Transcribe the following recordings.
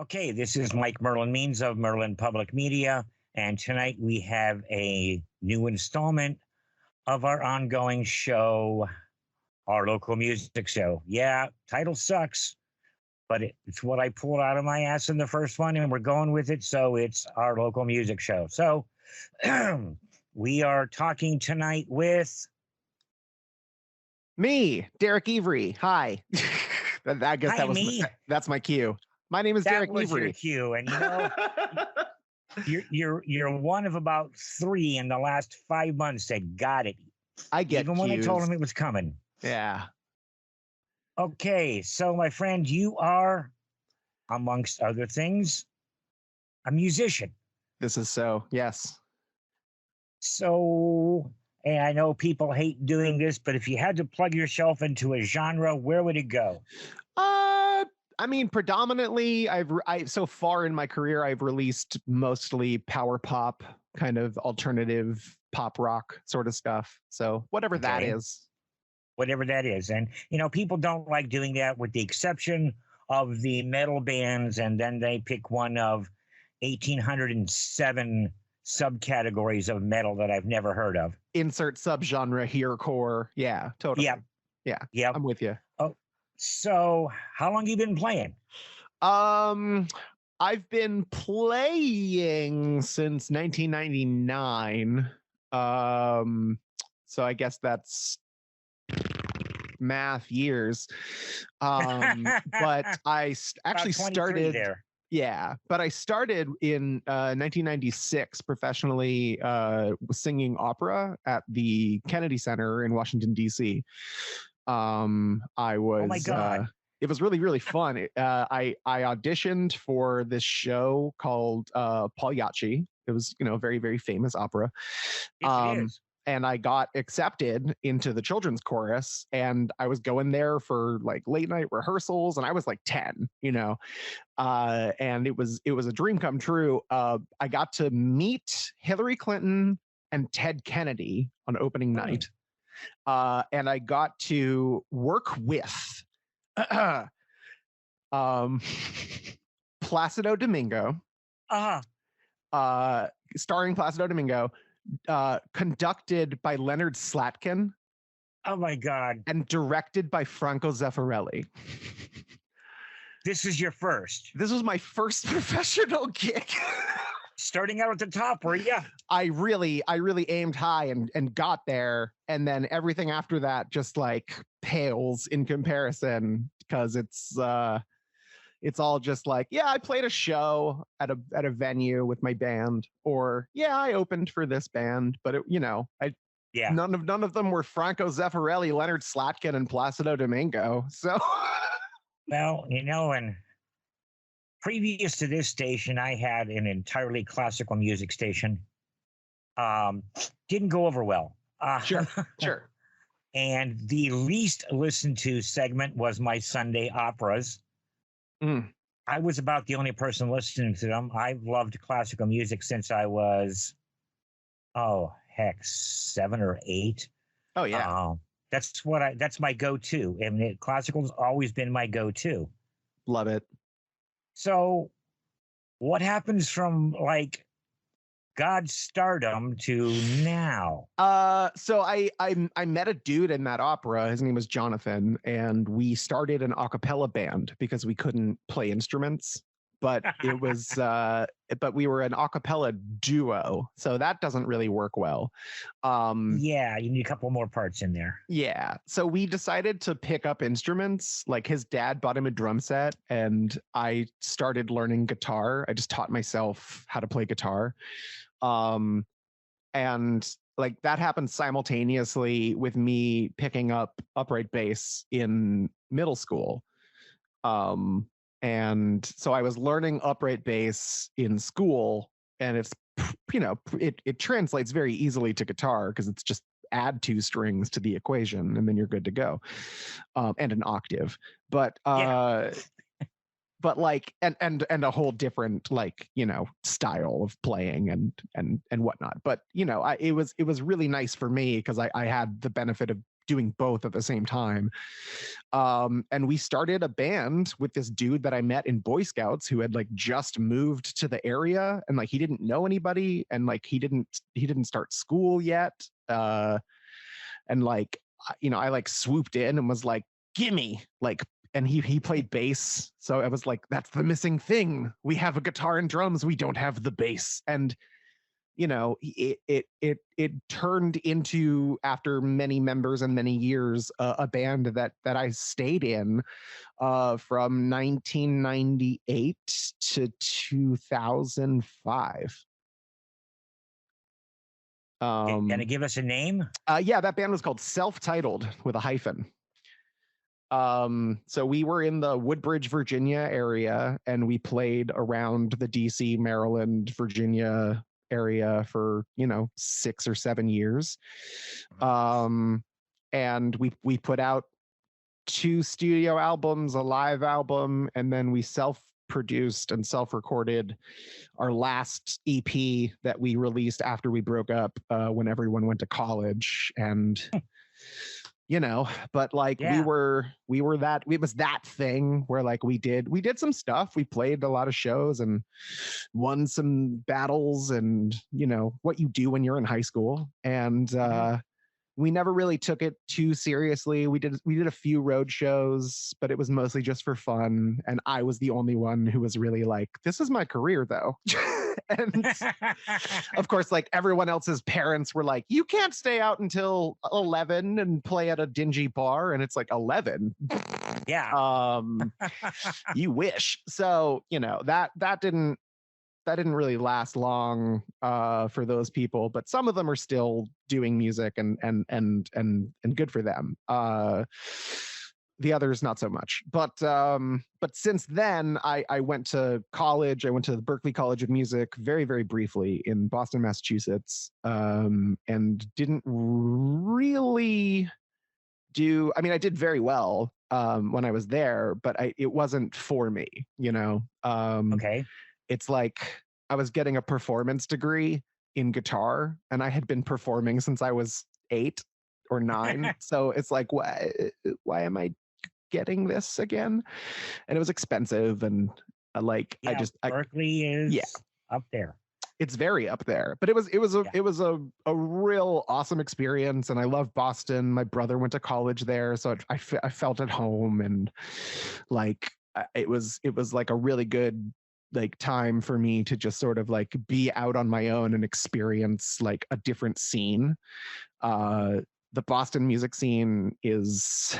Okay, this is Mike Merlin Means of Merlin Public Media, and tonight we have a new installment of our ongoing show, our local music show. Yeah, title sucks, but it's what I pulled out of my ass in the first one, and we're going with it, so it's our local music show. So we are talking tonight with me, Derek Evry. Hi. I guess Hi, me. That's my cue. My name is Derek That was Evry. your cue, and you're one of about 3 in the last 5 months that got it. I get even when I told him it was coming. Yeah. Okay, so my friend, you are, amongst other things, a musician. This is so, yes. So, and I know people hate doing this, but if you had to plug yourself into a genre, where would it go? I mean, predominantly, so far in my career, I've released mostly power pop, kind of alternative pop rock sort of stuff. So whatever that is. Whatever that is. And, people don't like doing that with the exception of the metal bands, and then they pick one of 1,807 subcategories of metal that I've never heard of. Insert subgenre here, core. Yeah, totally. Yeah. I'm with you. Oh, so how long you been playing? I've been playing since 1999. So I guess that's math years. But I actually started there. Yeah, but I started in 1996 professionally singing opera at the Kennedy Center in Washington, D.C. I was, oh my God. It was really, really fun. I auditioned for this show called Pagliacci. It was, a very, very famous opera. Yes, it is. And I got accepted into the children's chorus, and I was going there for like late night rehearsals, and I was like 10, and it was a dream come true. I got to meet Hillary Clinton and Ted Kennedy on opening night. And I got to work with Placido Domingo, starring Placido Domingo, conducted by Leonard Slatkin. Oh my God. And directed by Franco Zeffirelli. This is your first. This was my first professional gig. Starting out at the top, were you? I really aimed high and got there, and then everything after that just like pales in comparison, because it's all just like, yeah, I played a show at a venue with my band, or yeah, I opened for this band, but none of them were Franco Zeffirelli, Leonard Slatkin, and Placido Domingo. So, well, and previous to this station, I had an entirely classical music station. Didn't go over well. Sure. And the least listened to segment was my Sunday operas. I was about the only person listening to them. I've loved classical music since I was, 7 or 8. Oh yeah. That's my go-to. And classical's always been my go-to. Love it. So what happens from like God's stardom to now? So I met a dude in that opera. His name was Jonathan, and we started an a cappella band because we couldn't play instruments. But it was but we were an a cappella duo, so that doesn't really work well. Yeah, you need a couple more parts in there. Yeah, so we decided to pick up instruments. Like his dad bought him a drum set, and I started learning guitar. I just taught myself how to play guitar. And like that happened simultaneously with me picking up upright bass in middle school. And so I was learning upright bass in school, and it's, it translates very easily to guitar because it's just add 2 strings to the equation and then you're good to go. And an octave. But but like and a whole different like style of playing and whatnot. But it was really nice for me because I had the benefit of doing both at the same time. And we started a band with this dude that I met in Boy Scouts who had like just moved to the area, and like he didn't know anybody, and like he didn't start school yet. And like, I like swooped in and was like, gimme, like, and he played bass. So I was like, that's the missing thing. We have a guitar and drums, we don't have the bass. And it turned into, after many members and many years, a band that I stayed in from 1998 to 2005. Can you give us a name? Yeah, that band was called Self-Titled with a hyphen. So we were in the Woodbridge, Virginia area, and we played around the DC, Maryland, Virginia area for 6 or 7 years. And we put out 2 studio albums, a live album, and then we self-produced and self-recorded our last EP that we released after we broke up, when everyone went to college. And but like, we were that, it was that thing where like we did some stuff, we played a lot of shows and won some battles, and what you do when you're in high school. And we never really took it too seriously. We did a few road shows, but it was mostly just for fun. And I was the only one who was really like, this is my career though. And of course, like, everyone else's parents were like, you can't stay out until 11 and play at a dingy bar. And it's like, 11. Yeah. You wish. So, that didn't really last long for those people, but some of them are still doing music, and good for them. The others not so much. But since then, I went to college. I went to the Berklee College of Music very, very briefly in Boston, Massachusetts, and didn't really do. I mean, I did very well when I was there, but it wasn't for me. Okay. It's like I was getting a performance degree in guitar, and I had been performing since I was 8 or 9. So it's like, why am I getting this again? And it was expensive, and Berklee is up there. It's very up there, but it was a real awesome experience, and I love Boston. My brother went to college there, so I felt at home, and like it was like a really good like time for me to just sort of like be out on my own and experience like a different scene. The Boston music scene is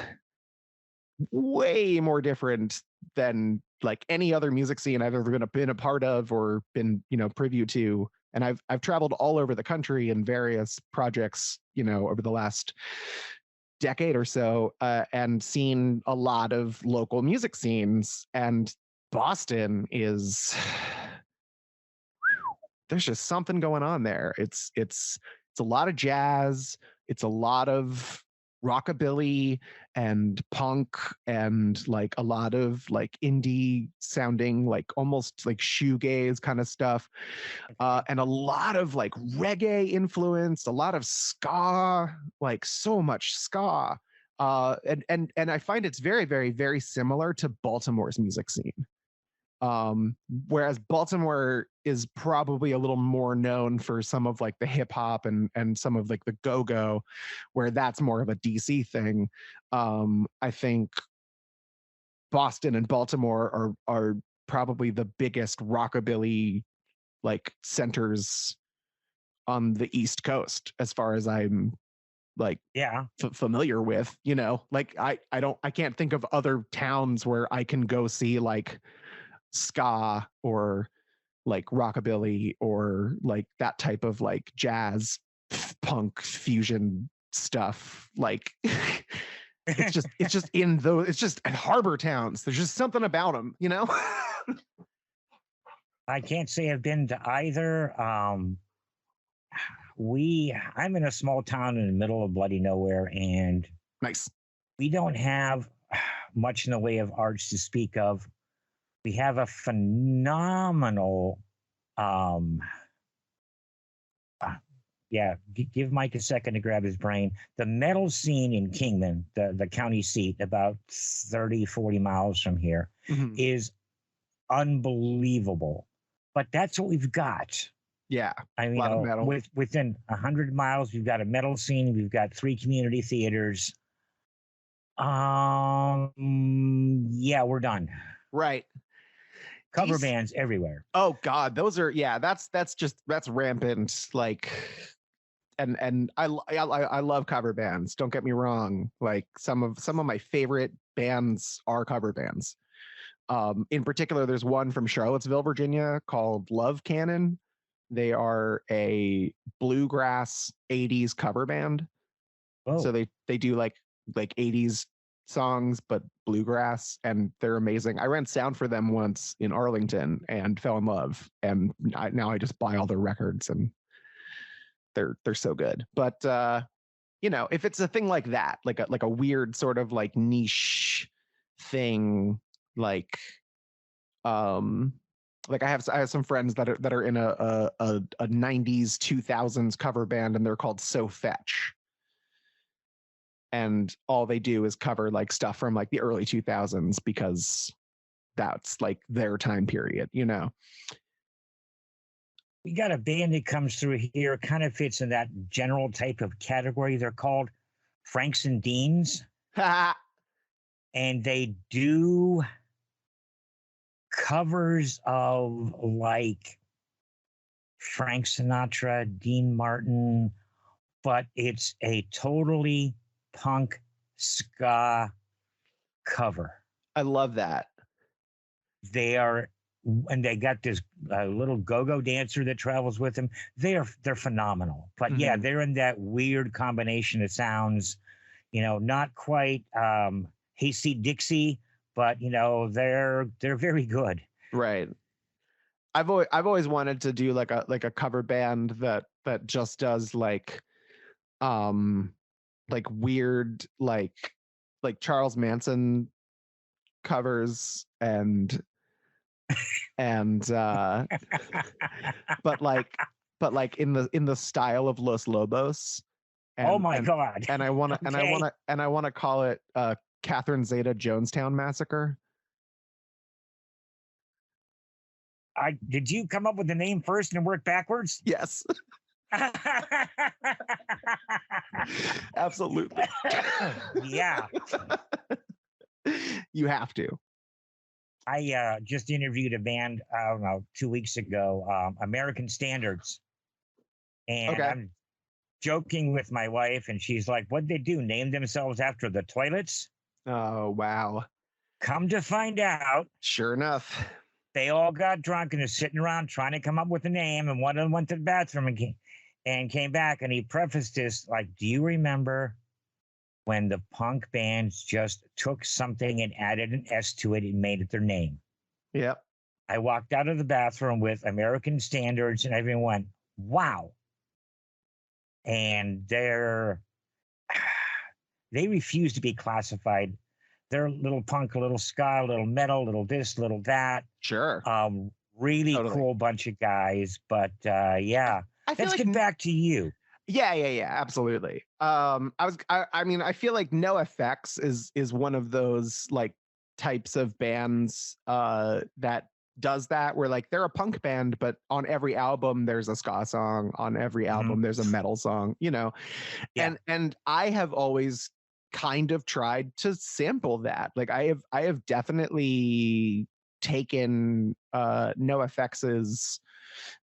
way more different than like any other music scene I've ever been a part of or been, privy to. And I've traveled all over the country in various projects, over the last decade or so, and seen a lot of local music scenes. And Boston is, there's just something going on there. It's a lot of jazz. It's a lot of rockabilly and punk, and like a lot of like indie sounding, like almost like shoegaze kind of stuff, and a lot of like reggae influence, a lot of ska, like so much ska, and I find it's very, very, very similar to Baltimore's music scene. Whereas Baltimore is probably a little more known for some of like the hip hop and some of like the go-go, where that's more of a DC thing. I think Boston and Baltimore are probably the biggest rockabilly like centers on the East Coast, as far as I'm like familiar with. Like I can't think of other towns where I can go see like ska or like rockabilly or like that type of like jazz punk fusion stuff. Like it's just in those, it's just at harbor towns. There's just something about them, I can't say I've been to either. I'm in a small town in the middle of bloody nowhere, and nice. We don't have much in the way of arts to speak of. We have a phenomenal Yeah, give Mike a second to grab his brain. The metal scene in Kingman, the county seat, about 30, 40 miles from here, Mhm. is unbelievable. But that's what we've got. Yeah, I mean, a lot of metal. within 100 miles, we've got a metal scene. We've got 3 community theaters. Yeah, we're done. Right. Cover bands everywhere. Oh God, those are that's rampant. Like, and I love cover bands. Don't get me wrong. Like some of my favorite bands are cover bands. In particular, there's one from Charlottesville, Virginia called Love Cannon. They are a bluegrass 80s cover band. Oh, So they do like 80s songs but bluegrass, and they're amazing. I ran sound for them once in Arlington and fell in love, and now I just buy all their records, and they're so good. But you know, if it's a thing like that, like a weird sort of like niche thing, like like I have some friends that are in a 90s 2000s cover band, and they're called So Fetch, and all they do is cover like stuff from like the early 2000s because that's like their time period, you know. We got a band that comes through here, kind of fits in that general type of category. They're called Franks and Deans, and they do covers of like Frank Sinatra, Dean Martin, but it's a totally punk ska cover. I love that. They are, and they got this little go-go dancer that travels with them. They're phenomenal. But yeah, they're in that weird combination of sounds, you know, not quite Hasty Dixie, but you know, they're very good. Right. I've always wanted to do like a cover band that just does like weird like Charles Manson covers and but like in the style of Los Lobos. And, oh my God. And I want to okay. and I want to call it Catherine Zeta Jonestown Massacre. Did you come up with the name first and work backwards? Yes. Absolutely. Yeah. You have to. I just interviewed a band, I don't know, 2 weeks ago, American Standards. And Okay. I'm joking with my wife, and she's like, what'd they do? Name themselves after the toilets? Oh, wow. Come to find out, Sure enough. they all got drunk and are sitting around trying to come up with a name. And one of them went to the bathroom and came back. And he prefaced this like, do you remember when the punk bands just took something and added an S to it and made it their name? Yep. I walked out of the bathroom with American Standards, and everyone went, wow. And they refuse to be classified. They're a little punk, a little ska, a little metal, a little this, a little that. Sure. Really totally cool bunch of guys. But yeah, let's get back to you. Yeah, absolutely. I mean, I feel like NoFX is one of those like types of bands that does that, where like they're a punk band, but on every album there's a ska song, on every album there's a metal song, you know. Yeah. And I have always kind of tried to sample that. Like I have definitely taken NoFX's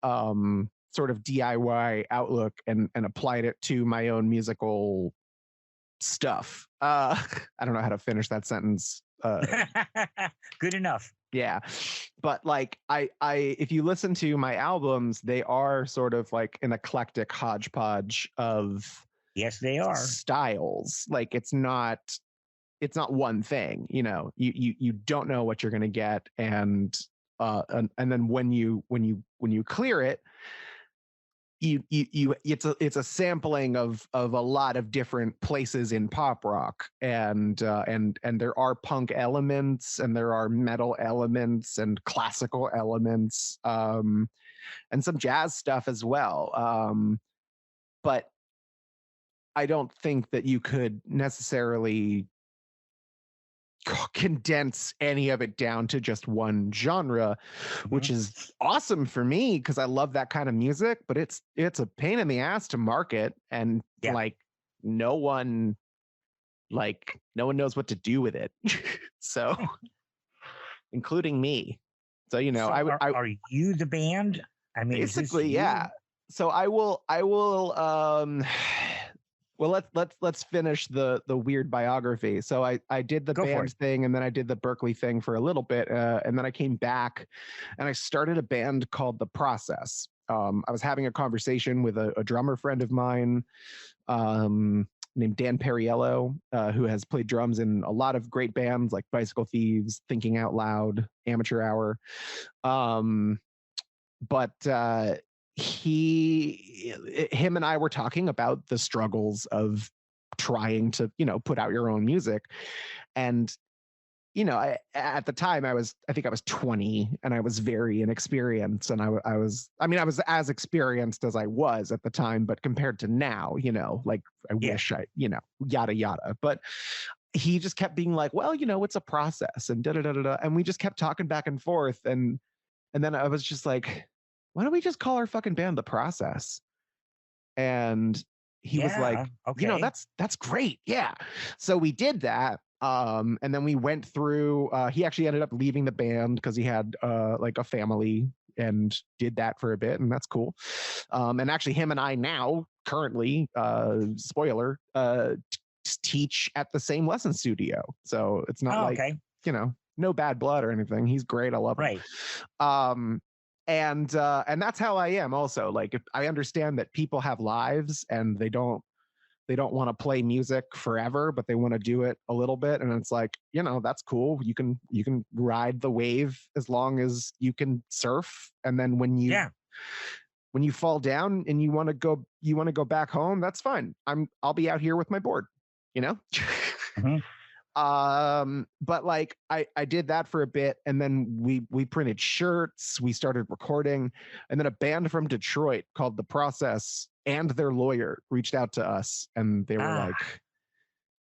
sort of DIY outlook and applied it to my own musical stuff. I don't know how to finish that sentence. Good enough. Yeah. But like I if you listen to my albums, they are sort of like an eclectic hodgepodge of yes, they are styles. Like it's not one thing, you know. You don't know what you're going to get, and then when you clear it, it's a sampling of a lot of different places in pop rock, and there are punk elements, and there are metal elements, and classical elements, and some jazz stuff as well. but I don't think that you could necessarily condense any of it down to just one genre, which is awesome for me because I love that kind of music, but it's a pain in the ass to market, and like no one knows what to do with it. So including me. So, you know, so are you the band? I mean, basically, yeah. So I will well, let's finish the weird biography. So I did the band thing, and then I did the Berkeley thing for a little bit, and then I came back and I started a band called The Process. I was having a conversation with a drummer friend of mine named Dan Perriello, who has played drums in a lot of great bands like Bicycle Thieves, Thinking Out Loud, Amateur Hour. But him and I were talking about the struggles of trying to, you know, put out your own music. And, you know, at the time I think I was 20 and I was very inexperienced, and I was as experienced as I was at the time, but compared to now, you know, like I wish I, you know, yada, yada. But he just kept being like, well, you know, it's a process and da, da, da, da, da. And we just kept talking back and forth. And then I was just like, why don't we just call our fucking band The Process? And he was like, you know, that's great. Yeah. So we did that. And then we went through, he actually ended up leaving the band because he had like a family, and did that for a bit, and that's cool. And actually him and I now currently, spoiler, teach at the same lesson studio. So it's not you know, no bad blood or anything. He's great. I love him. And that's how I am also. Like, if I understand that people have lives and they don't want to play music forever, but they want to do it a little bit. And it's like, you know, that's cool. You can ride the wave as long as you can surf. And then when you fall down and you want to go back home, that's fine. I'll be out here with my board, you know? But like I did that for a bit, and then we printed shirts, we started recording, and then a band from Detroit called The Process and their lawyer reached out to us, and they were like,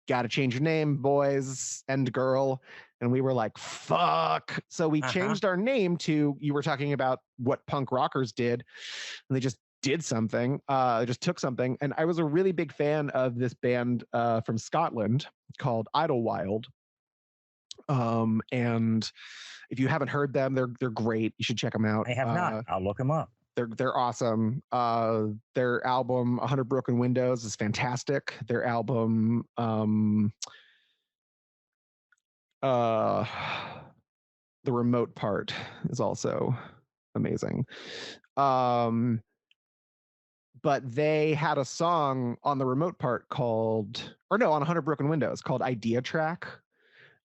gotta change your name, boys and girl. And we were like, fuck. So we changed our name to, you were talking about what punk rockers did, and they just did something, just took something. And I was a really big fan of this band from Scotland called Idlewild. And if you haven't heard them, they're great. You should check them out. I have not. I'll look them up. They're awesome. Their album 100 Broken Windows is fantastic. Their album The Remote Part is also amazing. But they had a song on The Remote Part on 100 Broken Windows called Idea Track.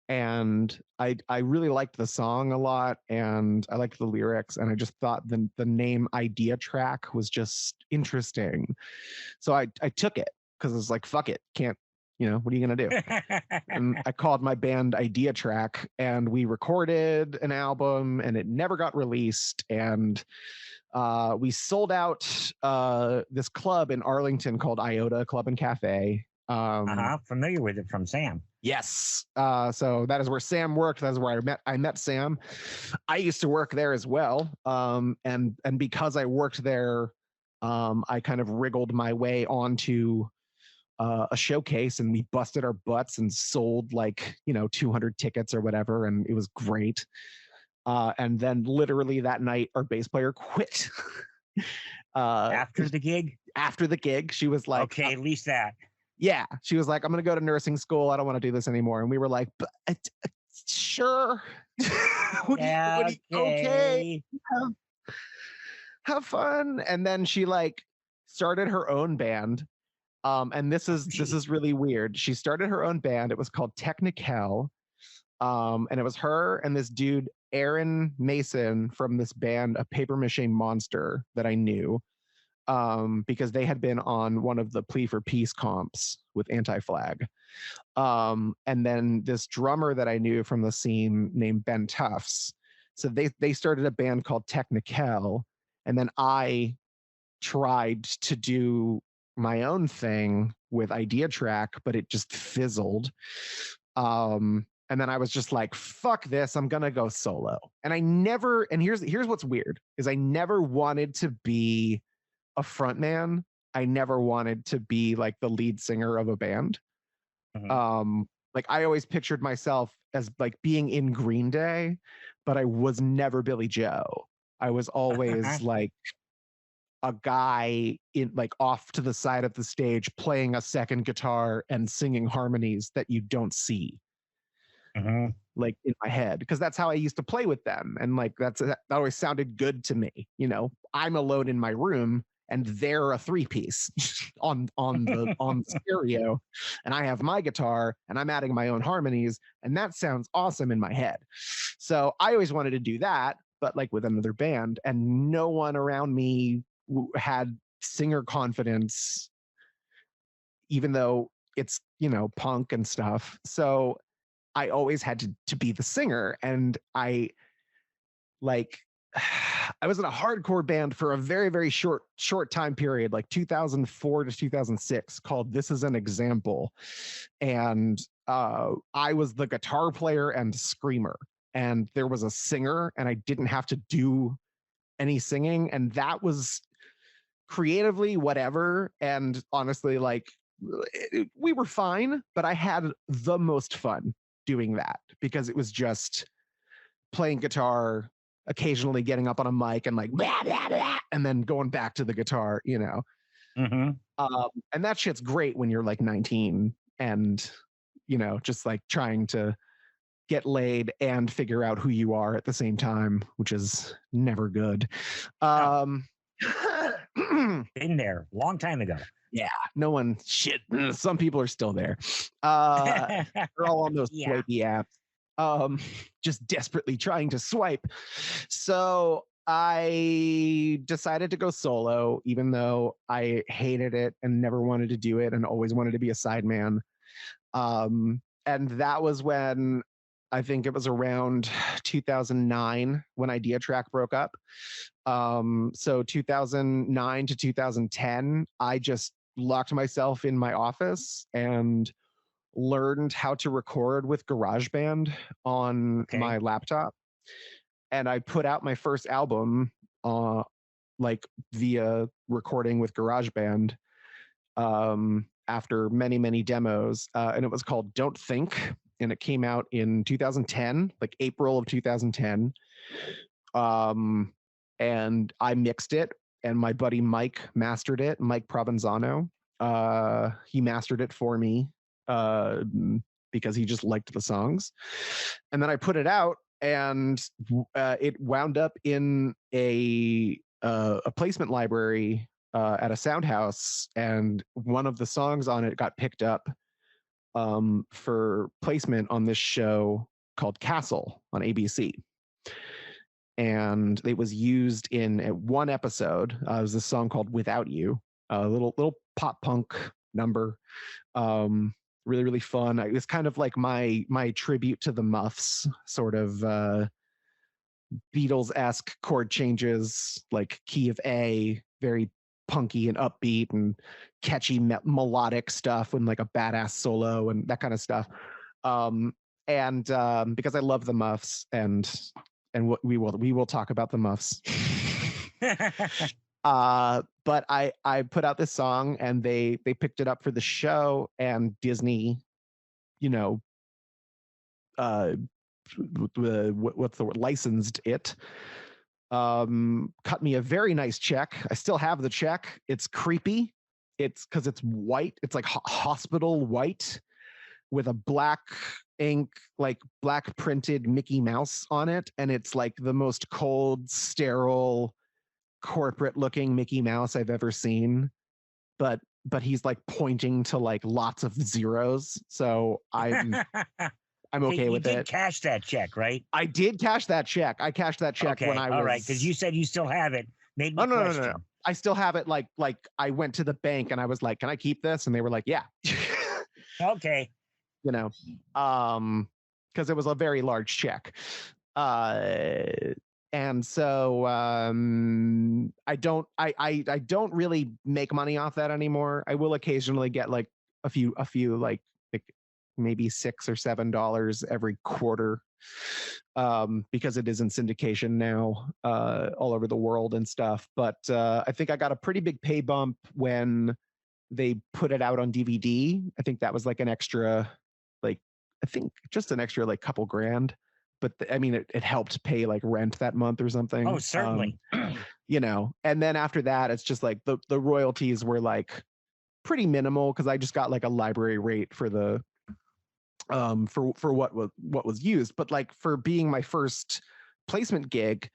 And I really liked the song a lot, and I liked the lyrics, and I just thought the name Idea Track was just interesting. So I took it because it's like, fuck it, can't, you know, what are you gonna do? And I called my band Idea Track, and we recorded an album, and it never got released. And we sold out this club in Arlington called Iota Club and Cafe. Familiar with it from Sam. Yes. So that is where Sam worked. That's where I met Sam. I used to work there as well. And because I worked there, I kind of wriggled my way onto a showcase, and we busted our butts and sold 200 tickets or whatever. And it was great. And then literally that night, our bass player quit. After the gig, she was like, okay, at least that. Yeah, she was like, I'm going to go to nursing school. I don't want to do this anymore. And we were like, sure. Okay. Have fun. And then she started her own band. And this is really weird. She started her own band. It was called Technical. And it was her and this dude, Aaron Mason, from this band, A Paper Mache Monster, that I knew. Because they had been on one of the Plea for Peace comps with Anti-Flag. And then this drummer that I knew from the scene named Ben Tufts. So they started a band called Technical. And then I tried to do my own thing with Idea Track, but it just fizzled. And then I was just like, fuck this, I'm gonna go solo. And I never, and here's what's weird, is I never wanted to be a frontman. I never wanted to be like the lead singer of a band. Like I always pictured myself as like being in Green Day, but I was never Billy Joe. I was always like a guy in like off to the side of the stage playing a second guitar and singing harmonies that you don't see. Like in my head, because that's how I used to play with them, and like that always sounded good to me. You know, I'm alone in my room and they're a three-piece on the stereo, and I have my guitar and I'm adding my own harmonies, and that sounds awesome in my head. So I always wanted to do that, but like with another band, and no one around me had singer confidence, even though it's, you know, punk and stuff. So I always had to be the singer. And I like, I was in a hardcore band for a very, very short time period, like 2004 to 2006, called This Is an Example. And I was the guitar player and screamer. And there was a singer, and I didn't have to do any singing. And that was creatively whatever. And honestly, like, we were fine, but I had the most fun doing that, because it was just playing guitar, occasionally getting up on a mic and like blah, blah, blah, and then going back to the guitar, you know. And that shit's great when you're like 19 and, you know, just like trying to get laid and figure out who you are at the same time, which is never good. Been there long time ago. Yeah, no one, shit. Some people are still there. They're all on those swipey apps, just desperately trying to swipe. So I decided to go solo, even though I hated it and never wanted to do it and always wanted to be a sideman. And that was when, I think it was around 2009 when Idea Track broke up. So 2009 to 2010, I just locked myself in my office and learned how to record with GarageBand on my laptop. And I put out my first album like via recording with GarageBand after many, many demos. And it was called Don't Think. And it came out in 2010, like April of 2010. And I mixed it, and my buddy Mike mastered it, Mike Provenzano. He mastered it for me because he just liked the songs. And then I put it out, and it wound up in a placement library at a sound house, and one of the songs on it got picked up for placement on this show called Castle on ABC. And it was used in one episode. It was a song called Without You, a little pop punk number. Really, really fun. It's kind of like my tribute to the Muffs, sort of Beatles-esque chord changes, like key of A, very punky and upbeat and catchy melodic stuff, and like a badass solo and that kind of stuff. Because I love the Muffs, and we will talk about the Muffs. But I put out this song, and they picked it up for the show, and Disney, you know, what's the word, licensed it. Cut me a very nice check. I still have the check. It's creepy. It's because it's white. It's like hospital white with a black ink, like black printed Mickey Mouse on it. And it's like the most cold, sterile, corporate looking Mickey Mouse I've ever seen. But he's like pointing to like lots of zeros. So I'm okay with it. You did cash that check, right? I did cash that check. I cashed that check when I was... All right, because you said you still have it. Made me question. No. I still have it. Like I went to the bank and I was like, "Can I keep this?" And they were like, "Yeah." Okay. You know, because it was a very large check. And so I don't really make money off that anymore. I will occasionally get like a few like maybe $6 or $7 every quarter, because it is in syndication now all over the world and stuff. But I think I got a pretty big pay bump when they put it out on DVD. I think that was like an extra, like I think just an extra like couple grand. But I mean, it helped pay like rent that month or something. Oh, certainly. You know, and then after that, it's just like the royalties were like pretty minimal because I just got like a library rate for the for what was used. But like for being my first placement gig,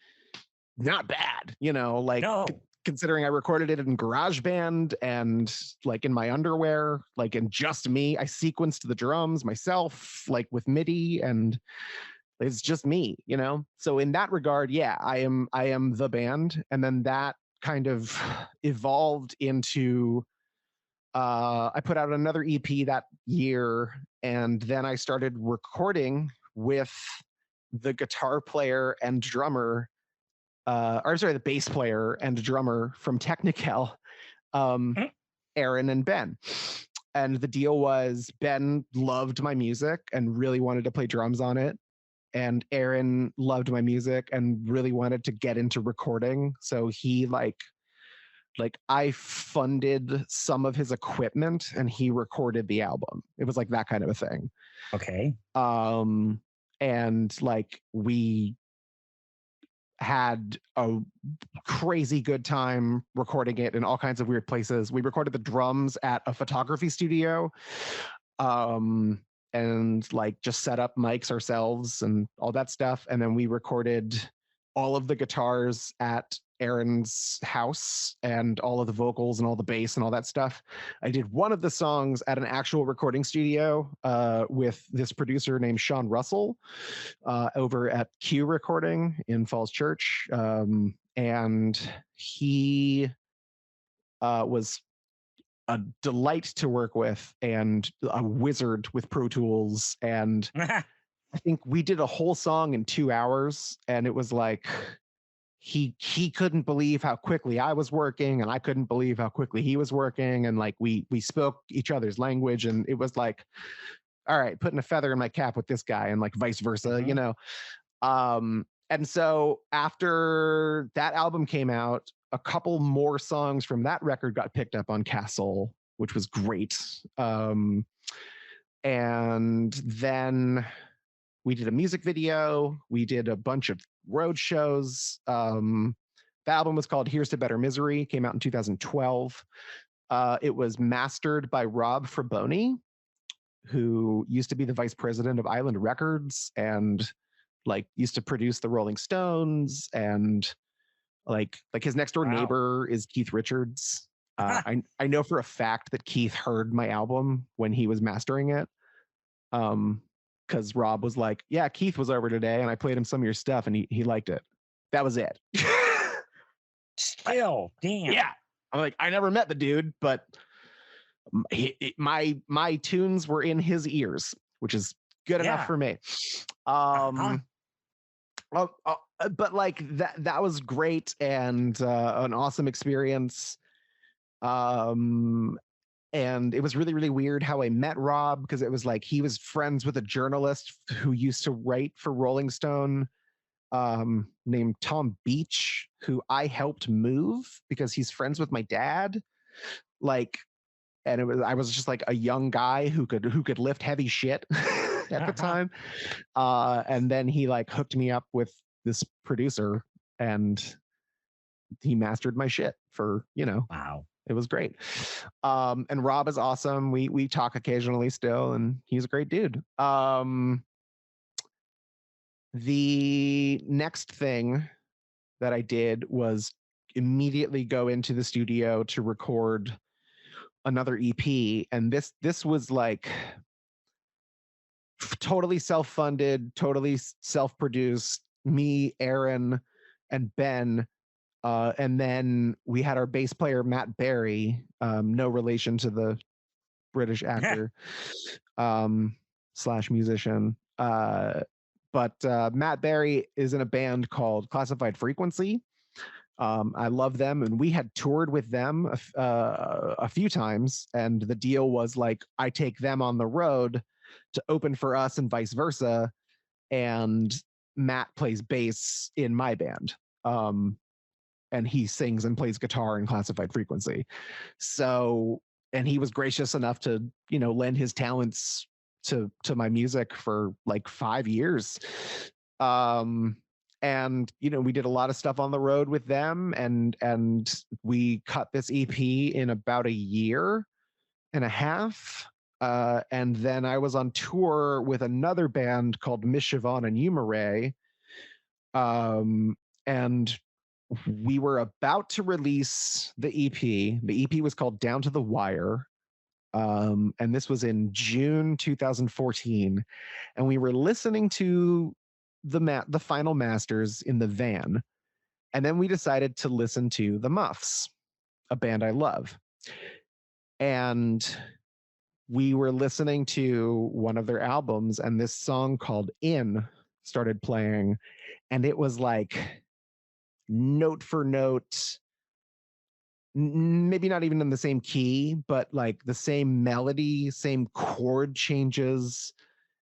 not bad, you know, like No. Considering I recorded it in GarageBand and like in my underwear, like in just me. I sequenced the drums myself, like with MIDI, and it's just me, you know? So in that regard, yeah, I am the band. And then that kind of evolved into I put out another EP that year, and then I started recording with the guitar player and drummer, the bass player and drummer from Technical, Aaron and Ben. And the deal was Ben loved my music and really wanted to play drums on it. And Aaron loved my music and really wanted to get into recording. So he like I funded some of his equipment and he recorded the album. It was like that kind of a thing. Okay. And like we had a crazy good time recording it in all kinds of weird places. We recorded the drums at a photography studio. And like just set up mics ourselves and all that stuff. And then we recorded all of the guitars at Aaron's house and all of the vocals and all the bass and all that stuff. I did one of the songs at an actual recording studio with this producer named Sean Russell over at Q Recording in Falls Church. And he was a delight to work with and a wizard with Pro Tools. And I think we did a whole song in 2 hours, and it was like he couldn't believe how quickly I was working, and I couldn't believe how quickly he was working. And like we spoke each other's language, and it was like, all right, putting a feather in my cap with this guy, and like vice versa, you know. And so after that album came out, a couple more songs from that record got picked up on Castle, which was great. And then we did a music video. We did a bunch of road shows. The album was called Here's to Better Misery, came out in 2012. It was mastered by Rob Fraboni, who used to be the vice president of Island Records and like used to produce the Rolling Stones, and like his next door neighbor is Keith Richards. I know for a fact that Keith heard my album when he was mastering it. Because Rob was like, yeah, Keith was over today and I played him some of your stuff and he liked it. That was it. Still, damn. Yeah. I'm like, I never met the dude, but my tunes were in his ears, which is good enough for me. But like that was great and an awesome experience. And it was really, really weird how I met Rob, because it was like he was friends with a journalist who used to write for Rolling Stone, named Tom Beach, who I helped move because he's friends with my dad. Like, and I was just like a young guy who could lift heavy shit at the time. And then he like hooked me up with this producer and he mastered my shit for, you know. Wow. It was great. And Rob is awesome. We talk occasionally still, and he's a great dude. The next thing that I did was immediately go into the studio to record another EP. And this was like totally self-funded, totally self-produced, me, Aaron, and Ben. And then we had our bass player, Matt Berry, no relation to the British actor / musician. But Matt Berry is in a band called Classified Frequency. I love them, and we had toured with them a few times, and the deal was like I take them on the road to open for us and vice versa, and Matt plays bass in my band, and he sings and plays guitar in Classified Frequency. So, and he was gracious enough to lend his talents to my music for like 5 years. And we did a lot of stuff on the road with them, and we cut this EP in about a year and a half. And then I was on tour with another band called Mishivan and Yumare. And we were about to release the EP. The EP was called Down to the Wire. And this was in June 2014. And we were listening to the final masters in the van. And then we decided to listen to the Muffs, a band I love. And we were listening to one of their albums, and this song called In started playing. And it was like note for note, maybe not even in the same key, but like the same melody, same chord changes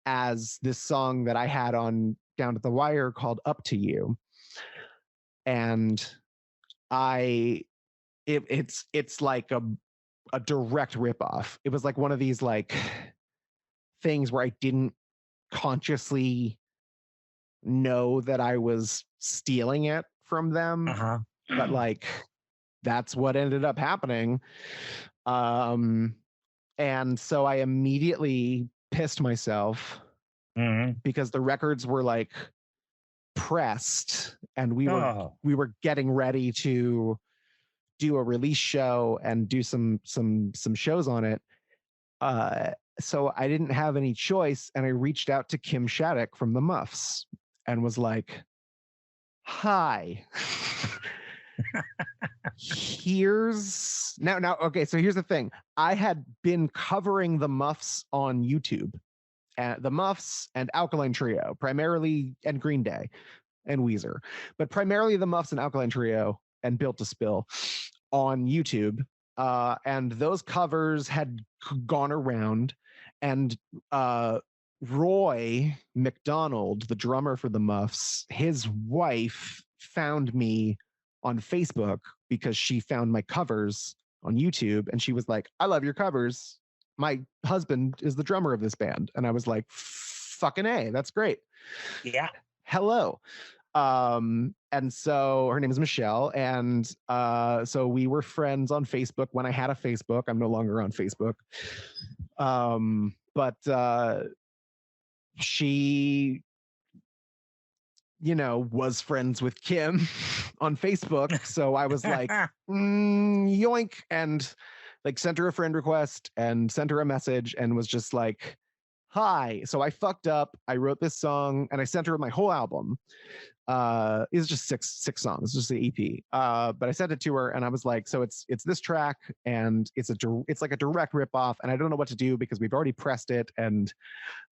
as this song that I had on Down to the Wire called Up to You. And it's like a direct ripoff. It was like one of these like things where I didn't consciously know that I was stealing it from them, but like that's what ended up happening. And so I immediately pissed myself because the records were like pressed, and we were getting ready to do a release show and do some shows on it. So I didn't have any choice, and I reached out to Kim Shattuck from the Muffs and was like, hi. Here's now okay, so here's the thing. I had been covering the Muffs on YouTube, the Muffs and Alkaline Trio primarily, and Green Day and Weezer, but primarily the Muffs and Alkaline Trio and Built to Spill on YouTube. And those covers had gone around, and Roy McDonald, the drummer for the Muffs, his wife found me on Facebook because she found my covers on YouTube, and she was like, I love your covers. My husband is the drummer of this band. And I was like, fucking A, that's great. Yeah. Hello. And so her name is Michelle. And so we were friends on Facebook when I had a Facebook. I'm no longer on Facebook. But she was friends with Kim on Facebook. So I was like, yoink, and like sent her a friend request and sent her a message and was just like, hi. So I fucked up. I wrote this song and I sent her my whole album. It's just six songs. It's just the EP. But I sent it to her and I was like, so it's this track, and it's like a direct ripoff, and I don't know what to do because we've already pressed it, and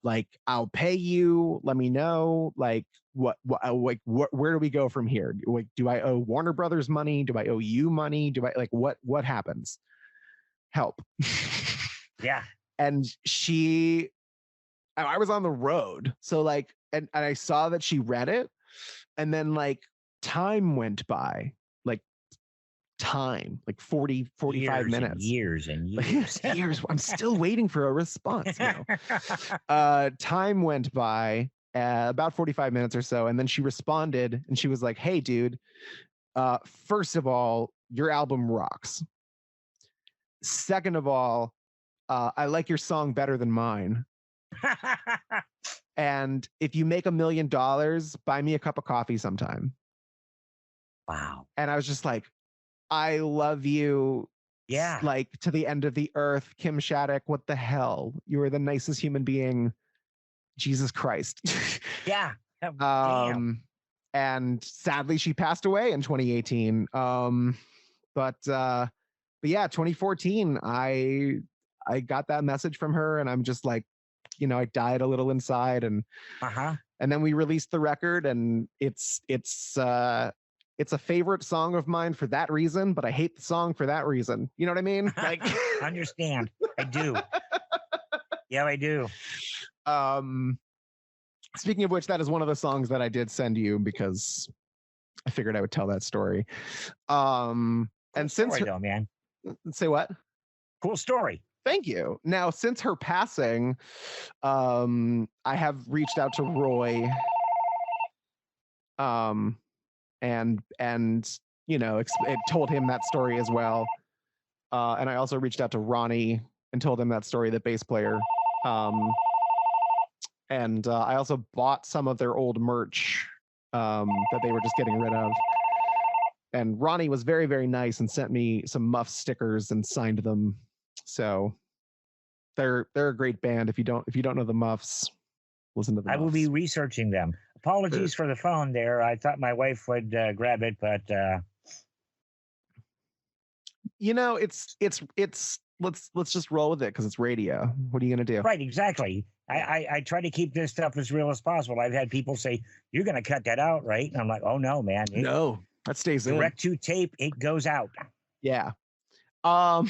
like I'll pay you. Let me know like what where do we go from here? Like, do I owe Warner Brothers money? Do I owe you money? Do I like what happens? Help. Yeah. And I was on the road, so like, and I saw that she read it. And then like time went by, like 40, 45 minutes. And years. Years. I'm still waiting for a response. Time went by about 45 minutes or so. And then she responded and she was like, hey, dude, first of all, your album rocks. Second of all, I like your song better than mine. And if you make $1 million, buy me a cup of coffee sometime. Wow. And I was just like, I love you. Yeah. Like to the end of the earth, Kim Shattuck, what the hell? You are the nicest human being. Jesus Christ. Yeah. And sadly she passed away in 2018. But yeah, 2014, I got that message from her, and I'm just like, I died a little inside, and And then we released the record, and it's a favorite song of mine for that reason, but I hate the song for that reason. You know what I mean? Like, understand. I do. Yeah, I do. Speaking of which, that is one of the songs that I did send you because I figured I would tell that story. Cool and story, since her, though, man. say what? Cool story. Thank you. Now, since her passing, I have reached out to Roy, and told him that story as well. And I also reached out to Ronnie and told him that story, the bass player. And I also bought some of their old merch that they were just getting rid of. And Ronnie was very, very nice and sent me some Muff stickers and signed them. So they're a great band. If you don't know the Muffs, listen to them. I will be researching them. Apologies for the phone there. I thought my wife would grab it, but it's let's just roll with it because it's radio. What are you gonna do? Right, exactly. I try to keep this stuff as real as possible. I've had people say, "You're going to cut that out, right?" And I'm like, "Oh no, man! No, that stays in. Direct to tape, it goes out." Yeah. Oh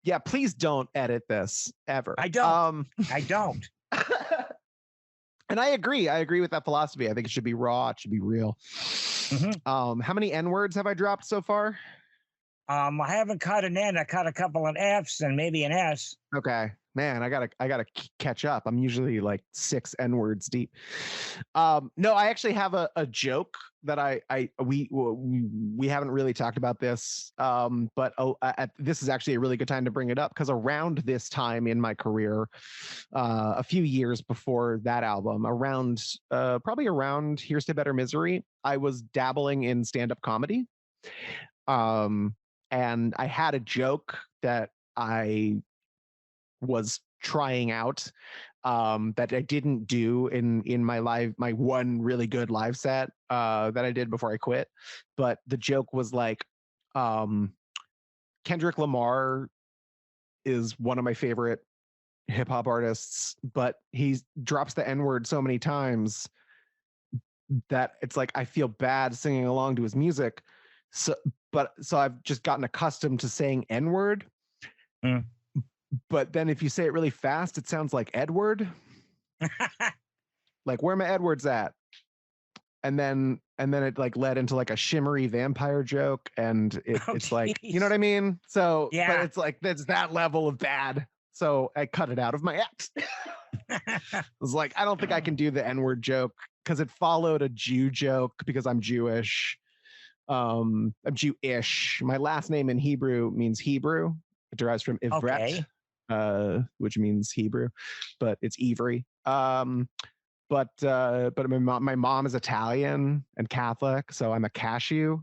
yeah, please don't edit this ever. I don't. I don't. And I agree with that philosophy. I think it should be raw, it should be real. Mm-hmm. How many N-words have I dropped so far? I haven't caught an N. I caught a couple of F's and maybe an S. Okay, man, I gotta catch up. I'm usually like 6 N-words deep. No, I actually have a joke that we haven't really talked about this, but this is actually a really good time to bring it up because around this time in my career, a few years before that album, probably around Here's to Better Misery, I was dabbling in stand-up comedy. And I had a joke that I was trying out that I didn't do in my one really good live set that I did before I quit. But the joke was like, Kendrick Lamar is one of my favorite hip hop artists, but he drops the N-word so many times that it's like I feel bad singing along to his music. So I've just gotten accustomed to saying N-word. But then if you say it really fast, it sounds like Edward. Like, where my Edwards at? And then it like led into like a shimmery vampire joke, and it's like, you know what I mean? So yeah, but it's like it's that level of bad. So I cut it out of my act. I was like, I don't think I can do the N-word joke because it followed a Jew joke because I'm Jewish. I'm Jewish. My last name in Hebrew means Hebrew. It derives from Evry, which means Hebrew, but it's Evry. But my mom is Italian and Catholic, so I'm a cashew,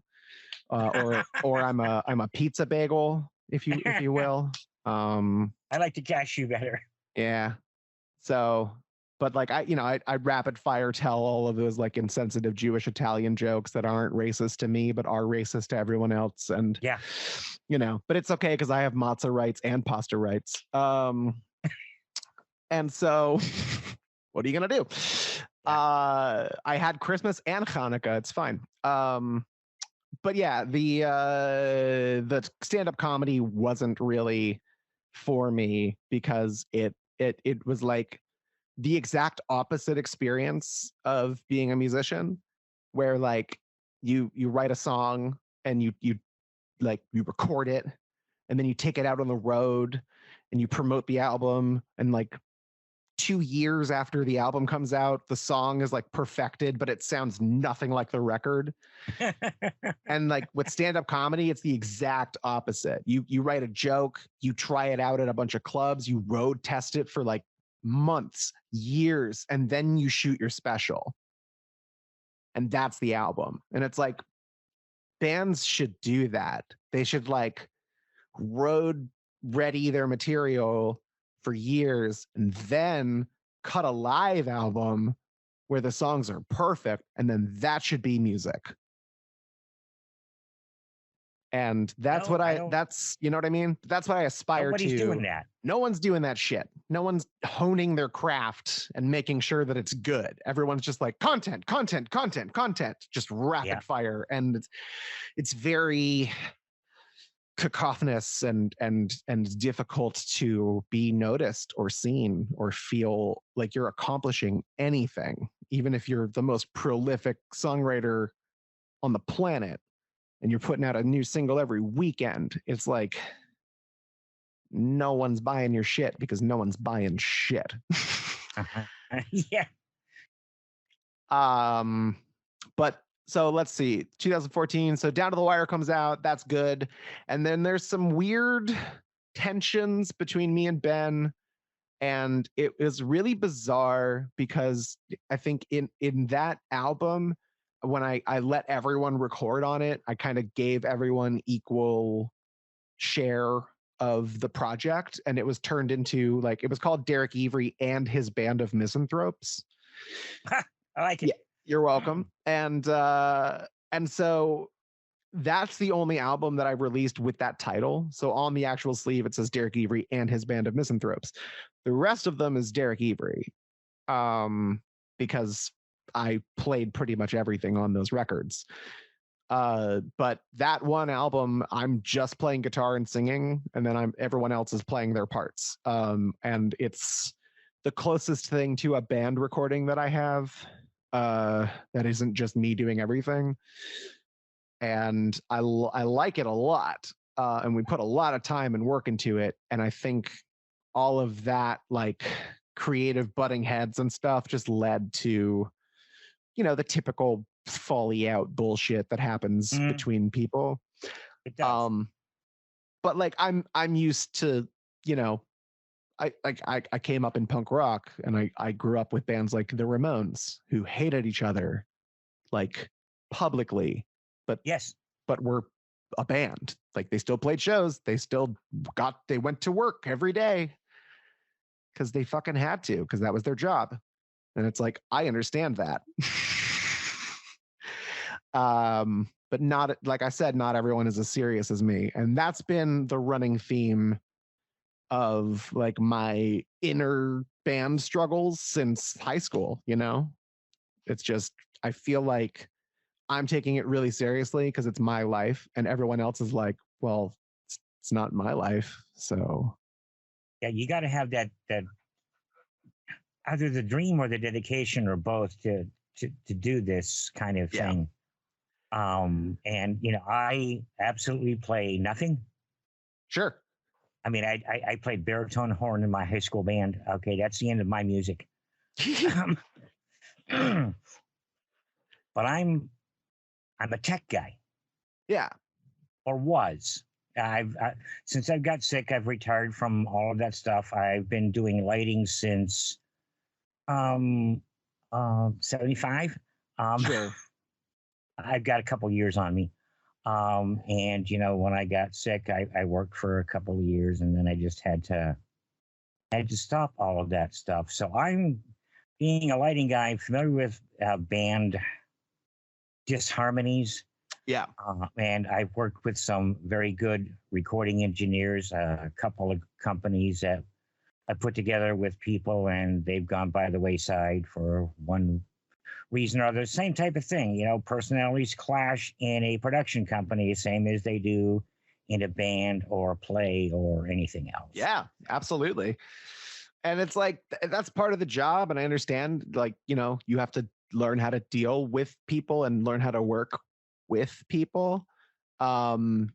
or I'm a pizza bagel, if you will. I like the cashew better. Yeah. So, but like I rapid fire tell all of those like insensitive Jewish Italian jokes that aren't racist to me but are racist to everyone else, and yeah, but it's okay because I have matzah rights and pasta rights. And so, what are you gonna do? I had Christmas and Hanukkah. It's fine. But yeah, the stand-up comedy wasn't really for me because it was like the exact opposite experience of being a musician, where like you write a song and you record it, and then you take it out on the road and you promote the album, and like 2 years after the album comes out, the song is like perfected, but it sounds nothing like the record. And like with stand-up comedy, it's the exact opposite. You write a joke, you try it out at a bunch of clubs, you road test it for like months, years, and then you shoot your special. And that's the album. And it's like, bands should do that. They should like road ready their material for years and then cut a live album where the songs are perfect, and then that should be music. And that's No, what I don't. that's, you know what I mean? That's what I aspire Nobody's to. doing that. No one's doing that shit. No one's honing their craft and making sure that it's good. Everyone's just like content, just rapid fire. And it's very cacophonous and difficult to be noticed or seen or feel like you're accomplishing anything, even if you're the most prolific songwriter on the planet and you're putting out a new single every weekend. It's like no one's buying your shit because no one's buying shit. Yeah. But so let's see, 2014. So Down to the Wire comes out. That's good. And then there's some weird tensions between me and Ben. And it was really bizarre because I think in that album, when I let everyone record on it, I kind of gave everyone equal share of the project. And it was turned into like, it was called Derek Evry and His Band of Misanthropes. I like it. Yeah, you're welcome. And so that's the only album that I've released with that title. So on the actual sleeve, it says Derek Evry and His Band of Misanthropes. The rest of them is Derek Evry, because I played pretty much everything on those records. But that one album, I'm just playing guitar and singing, and then everyone else is playing their parts. And it's the closest thing to a band recording that I have, that isn't just me doing everything. And I like it a lot. And we put a lot of time and work into it. And I think all of that, like creative butting heads and stuff, just led to, the typical folly out bullshit that happens between people. It does. But like I'm used to, I came up in punk rock, and I grew up with bands like the Ramones, who hated each other like publicly, but were a band. Like they still played shows, they went to work every day because they fucking had to, because that was their job. And it's like, I understand that. But not, like I said, not everyone is as serious as me. And that's been the running theme of like my inner band struggles since high school. It's just, I feel like I'm taking it really seriously because it's my life, and everyone else is like, well, it's not my life. So yeah, you got to have that either the dream or the dedication or both to do this kind of thing. And I absolutely play nothing. Sure. I mean, I played baritone horn in my high school band. Okay, that's the end of my music. But I'm a tech guy. Yeah. Or was. Since I've got sick, I've retired from all of that stuff. I've been doing lighting since 75. Sure. I've got a couple years on me. And when I got sick, I worked for a couple of years, and then I just had to stop all of that stuff. So I'm, being a lighting guy, familiar with band disharmonies. Yeah. And I've worked with some very good recording engineers, a couple of companies that I put together with people, and they've gone by the wayside for one reason or other. Same type of thing, personalities clash in a production company, same as they do in a band or a play or anything else. Yeah, absolutely. And it's like, that's part of the job. And I understand, like, you have to learn how to deal with people and learn how to work with people. And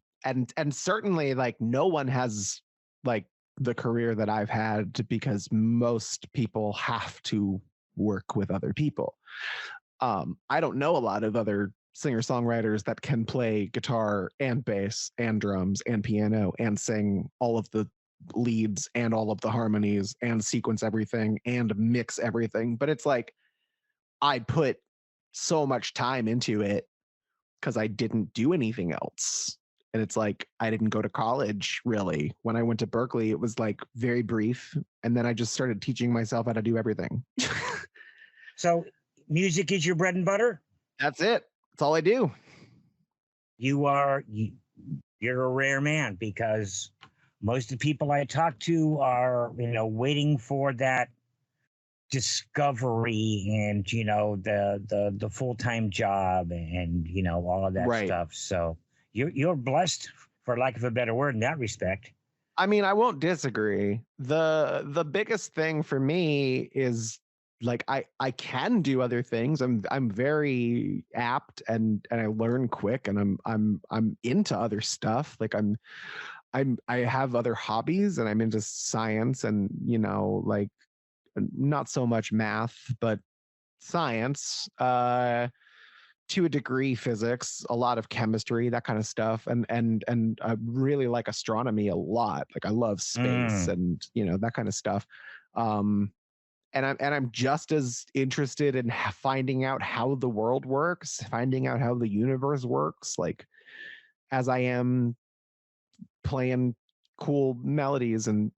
certainly, like, no one has like the career that I've had, because most people have to work with other people. I don't know a lot of other singer-songwriters that can play guitar and bass and drums and piano and sing all of the leads and all of the harmonies and sequence everything and mix everything. But it's like, I put so much time into it because I didn't do anything else. And it's like, I didn't go to college really. When I went to Berkeley, it was like very brief. And then I just started teaching myself how to do everything. So music is your bread and butter? That's it. That's all I do. you're a rare man, because most of the people I talk to are, waiting for that discovery and, the full-time job and, all of that Right. stuff. So you're blessed, for lack of a better word, in that respect. I mean, I won't disagree. The biggest thing for me is like I can do other things. I'm very apt and I learn quick and I'm into other stuff. Like I have other hobbies and I'm into science and like not so much math, but science. To a degree, physics, a lot of chemistry, that kind of stuff, and I really like astronomy a lot. Like I love space and that kind of stuff. And I'm just as interested in finding out how the world works, finding out how the universe works, like as I am playing cool melodies and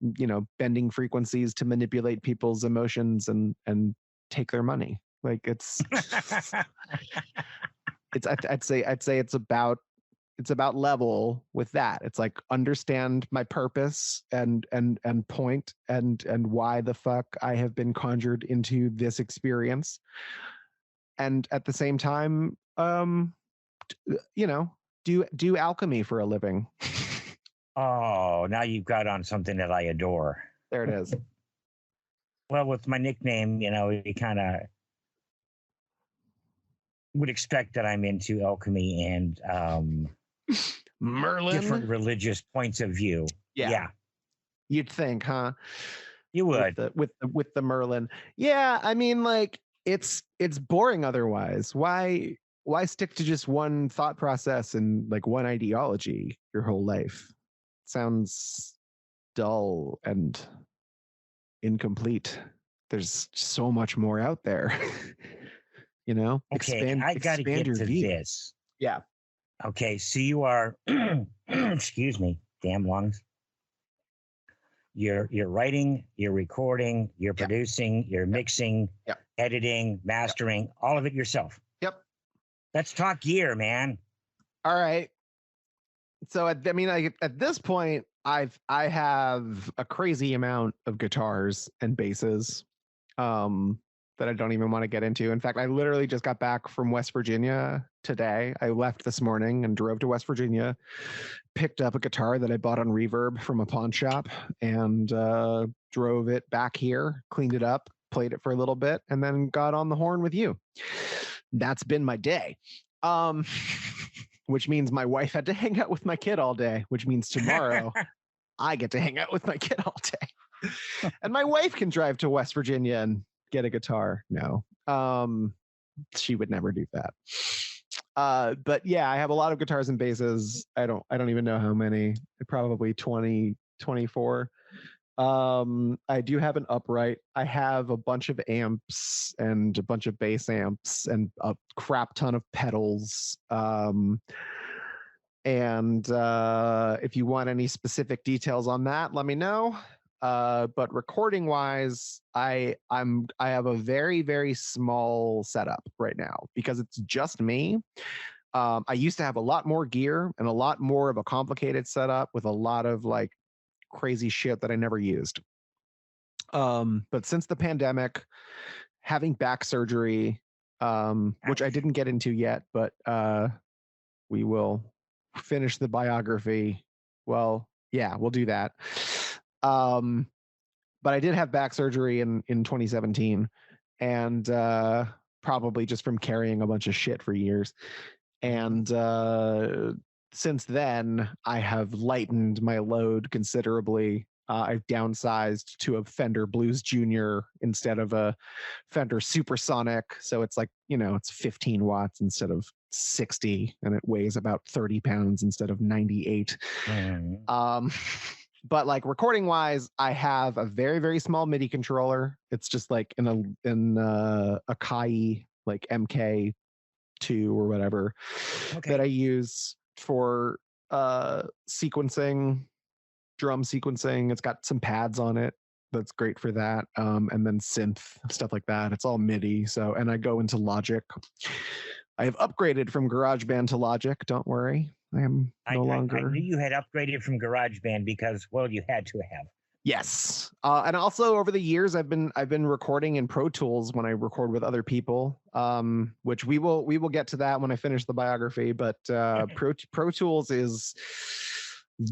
bending frequencies to manipulate people's emotions and take their money. Like it's I'd say it's about level with that. It's like understand my purpose and point and why the fuck I have been conjured into this experience, and at the same time do alchemy for a living. Oh, now you've got on something that I adore. There it is. Well, with my nickname, you kind of would expect that I'm into alchemy and Merlin. different religious points of view. Yeah. You'd think, huh? You would. With the Merlin. Yeah, I mean, like it's boring otherwise. Why stick to just one thought process and like one ideology your whole life? Sounds dull and incomplete. There's so much more out there. Okay, I got to get to this. Yeah. Okay, so you are, excuse me, damn lungs. You're writing, you're recording, you're producing, you're mixing, editing, mastering, all of it yourself. Yep. Let's talk gear, man. All right. So at this point, I have a crazy amount of guitars and basses that I don't even want to get into. In fact, I literally just got back from West Virginia today. I left this morning and drove to West Virginia, picked up a guitar that I bought on Reverb from a pawn shop, and drove it back here, cleaned it up, played it for a little bit, and then got on the horn with you. That's been my day. Which means my wife had to hang out with my kid all day, which means tomorrow I get to hang out with my kid all day. And my wife can drive to West Virginia and get a guitar. No, she would never do that. But yeah, I have a lot of guitars and basses. I don't even know how many, probably 20, 24. I do have an upright. I have a bunch of amps and a bunch of bass amps and a crap ton of pedals. And if you want any specific details on that, let me know. But recording wise, I have a very, very small setup right now because it's just me. I used to have a lot more gear and a lot more of a complicated setup with a lot of like crazy shit that I never used. But since the pandemic, having back surgery, which I didn't get into yet, but we will finish the biography. Well, yeah, we'll do that. But I did have back surgery in 2017, and probably just from carrying a bunch of shit for years. And since then, I have lightened my load considerably. I've downsized to a Fender Blues Junior instead of a Fender Supersonic. So it's like, it's 15 watts instead of 60, and it weighs about 30 pounds instead of 98. But like recording wise, I have a very, very small MIDI controller. It's just like in a Kai like MK2 or whatever that I use for sequencing, drum sequencing. It's got some pads on it. That's great for that. And then synth, stuff like that. It's all MIDI. And I go into Logic. I have upgraded from GarageBand to Logic. Don't worry. I am no I longer. knew you had upgraded from GarageBand because, well, you had to have. Yes, and also over the years, I've been recording in Pro Tools when I record with other people, which we will get to that when I finish the biography. But Pro Tools is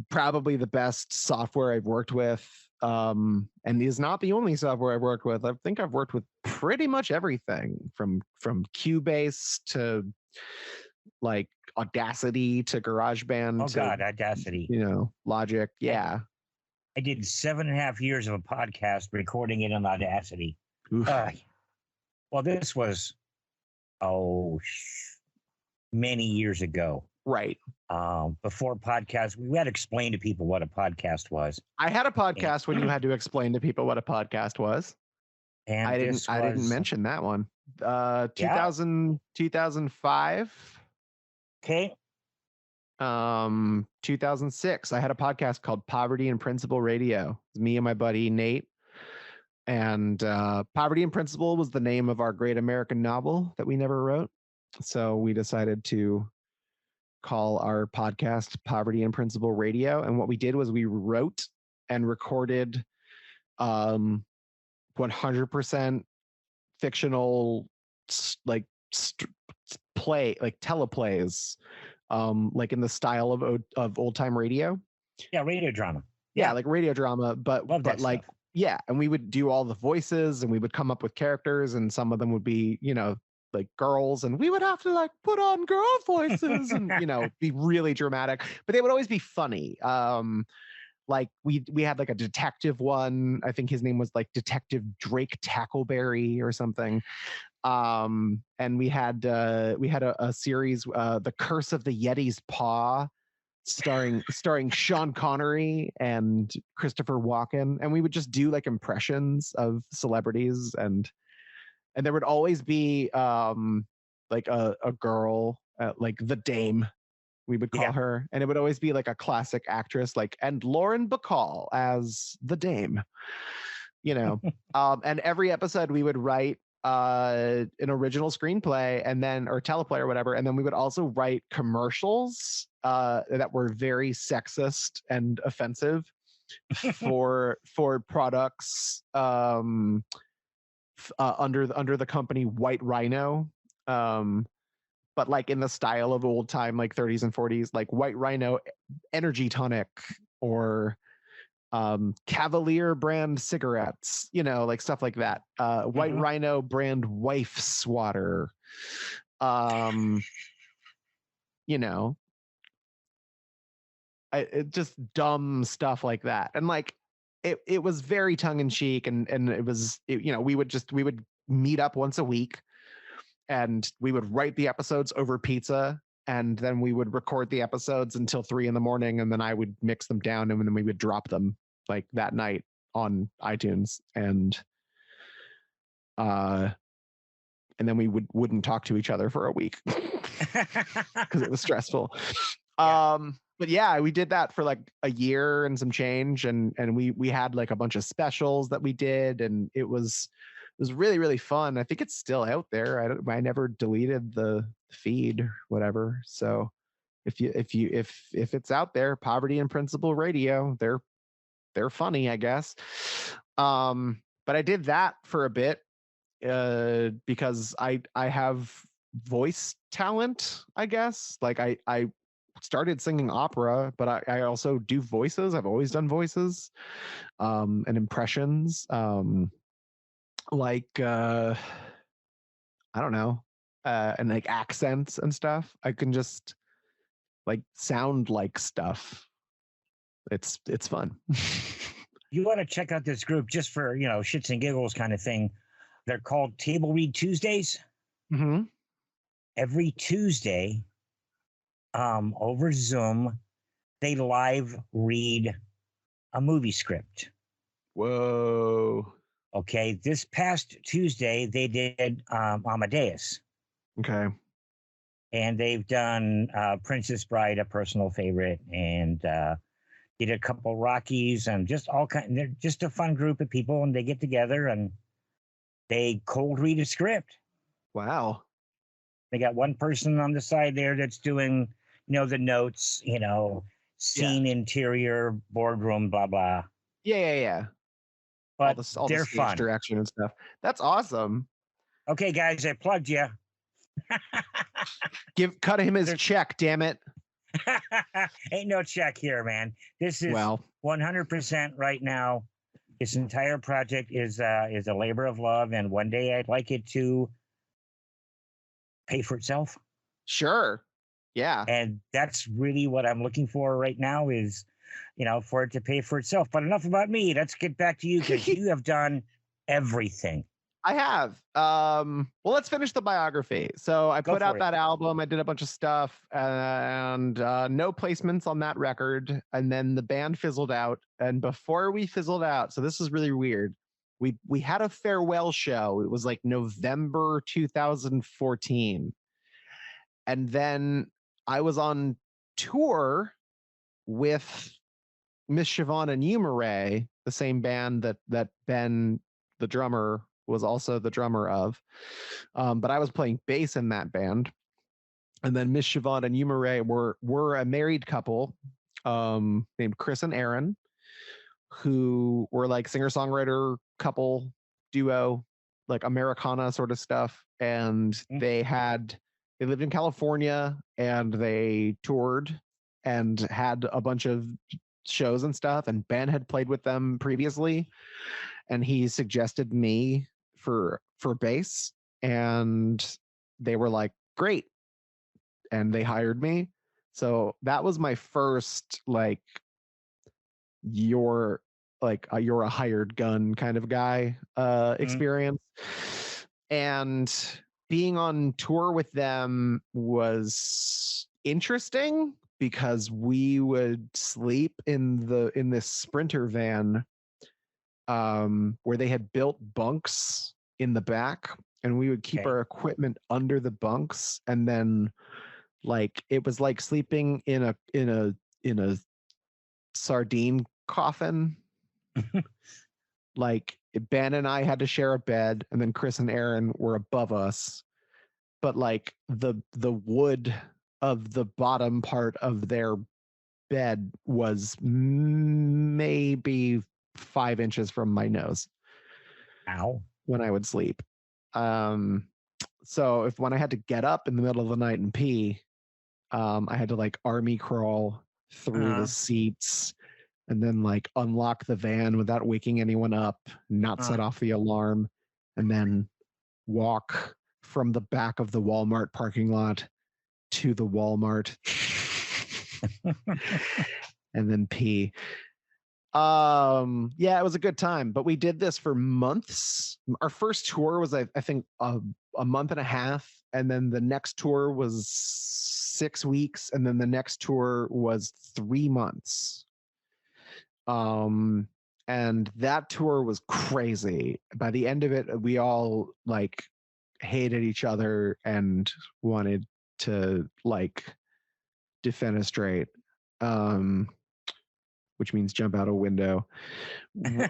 probably the best software I've worked with, and is not the only software I've worked with. I think I've worked with pretty much everything from Cubase to like Audacity to GarageBand. Oh God, Audacity. Logic. Yeah. I did 7.5 years of a podcast recording it in Audacity. Well, this was many years ago. Right. Before podcasts, we had to explain to people what a podcast was. I had a podcast when you had to explain to people what a podcast was. And I didn't mention that one. 2005. Okay. 2006. I had a podcast called Poverty and Principle Radio. It was me and my buddy Nate. And Poverty and Principle was the name of our great American novel that we never wrote. So we decided to call our podcast Poverty and Principle Radio. And what we did was we wrote and recorded 100% fictional teleplays, like in the style of old time radio. Yeah, radio drama. Yeah, like radio drama, but like stuff. Yeah, and we would do all the voices and we would come up with characters, and some of them would be, like girls, and we would have to like put on girl voices and be really dramatic, but they would always be funny. Like we had like a detective one. I think his name was like Detective Drake Tackleberry or something. And we had a series, The Curse of the Yeti's Paw, starring Sean Connery and Christopher Walken, and we would just do like impressions of celebrities, and there would always be like a girl, like the Dame, we would call her, and it would always be like a classic actress, like, and Lauren Bacall as the Dame, and every episode we would write an original screenplay or teleplay or whatever, and then we would also write commercials that were very sexist and offensive for products under the company White Rhino, but like in the style of old time, like 30s and 40s, like White Rhino energy tonic, or Cavalier brand cigarettes, like stuff like that. White Rhino brand wife swatter, it just dumb stuff like that. And like it was very tongue in cheek, and it was, we would meet up once a week, and we would write the episodes over pizza, and then we would record the episodes until 3 a.m, and then I would mix them down, and then we would drop them like that night on iTunes, and then we wouldn't talk to each other for a week because it was stressful. But yeah, we did that for like a year and some change, and we had like a bunch of specials that we did, and it was really, really fun. I think it's still out there. I never deleted the feed or whatever. So if it's out there, Poverty and Principle Radio, they're funny, I guess. But I did that for a bit because I have voice talent, I guess. Like I started singing opera, but I also do voices. I've always done voices and impressions. Like I don't know, and like accents and stuff. I can just like sound like stuff. It's fun. You want to check out this group just for shits and giggles kind of thing. They're called Table Read Tuesdays. Mm-hmm. Every Tuesday, over Zoom, they live read a movie script. Whoa. Okay, this past Tuesday, they did Amadeus. Okay. And they've done Princess Bride, a personal favorite, and did a couple Rockies, and just all kind. They're just a fun group of people, and they get together and they cold read a script. Wow. They got one person on the side there that's doing, the notes, scene interior, boardroom, blah blah. Yeah. But All the they're stage fun. direction and stuff. That's awesome. Okay, guys, I plugged you. Cut him his check, damn it. Ain't no check here, man. This is 100% right now. This entire project is a labor of love, and one day I'd like it to pay for itself. Sure. Yeah. And that's really what I'm looking for right now is, for it to pay for itself. But enough about me. Let's get back to you because you have done everything. I have. Well, let's finish the biography. So I put out that album. I did a bunch of stuff and no placements on that record. And then the band fizzled out. And before we fizzled out, so this is really weird. We had a farewell show. It was like November 2014. And then I was on tour with Miss Siobhan and Umaray, the same band that Ben, the drummer, was also the drummer of. But I was playing bass in that band. And then Miss Siobhan and Umaray were a married couple named Chris and Aaron, who were like singer-songwriter couple duo, like Americana sort of stuff. And they lived in California and they toured and had a bunch of shows and stuff. And Ben had played with them previously. And he suggested me for bass, and they were like, great. And they hired me. So that was my first, like, you're a hired gun kind of guy experience. And being on tour with them was interesting because we would sleep in this Sprinter van where they had built bunks in the back, and we would keep our equipment under the bunks. And then like it was like sleeping in a sardine coffin. Like Ben and I had to share a bed, and then Chris and Aaron were above us. But like the wood of the bottom part of their bed was maybe 5 inches from my nose. Ow. When I would sleep. So when I had to get up in the middle of the night and pee, I had to like army crawl through the seats and then like unlock the van without waking anyone up, not set off the alarm, and then walk from the back of the Walmart parking lot to the Walmart and then pee. Yeah, it was a good time, but we did this for months. Our first tour was I think a month and a half, and then the next tour was 6 weeks, and then the next tour was 3 months. And that tour was crazy. By the end of it, we all like hated each other and wanted to like defenestrate. Which means jump out a window. It's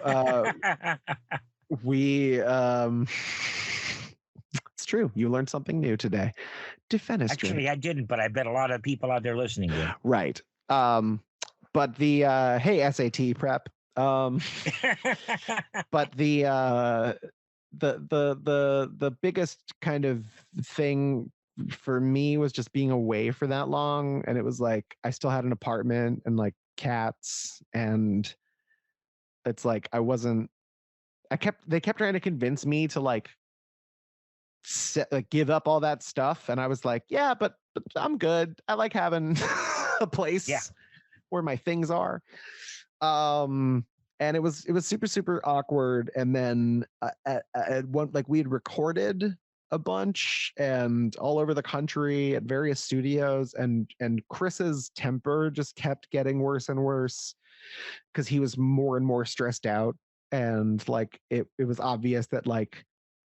true. You learned something new today. Defenestrate. Actually, I didn't, but I bet a lot of people out there listening did. Right. But the hey, SAT prep. But the biggest kind of thing for me was just being away for that long, and it was like I still had an apartment and like cats, and it's like they kept trying to convince me to like give up all that stuff, and I was like, yeah, but I'm good. I like having a place where my things are. And it was super, super awkward. And then at one, like we had recorded a bunch and all over the country at various studios, and Chris's temper just kept getting worse and worse because he was more and more stressed out. And like it was obvious that like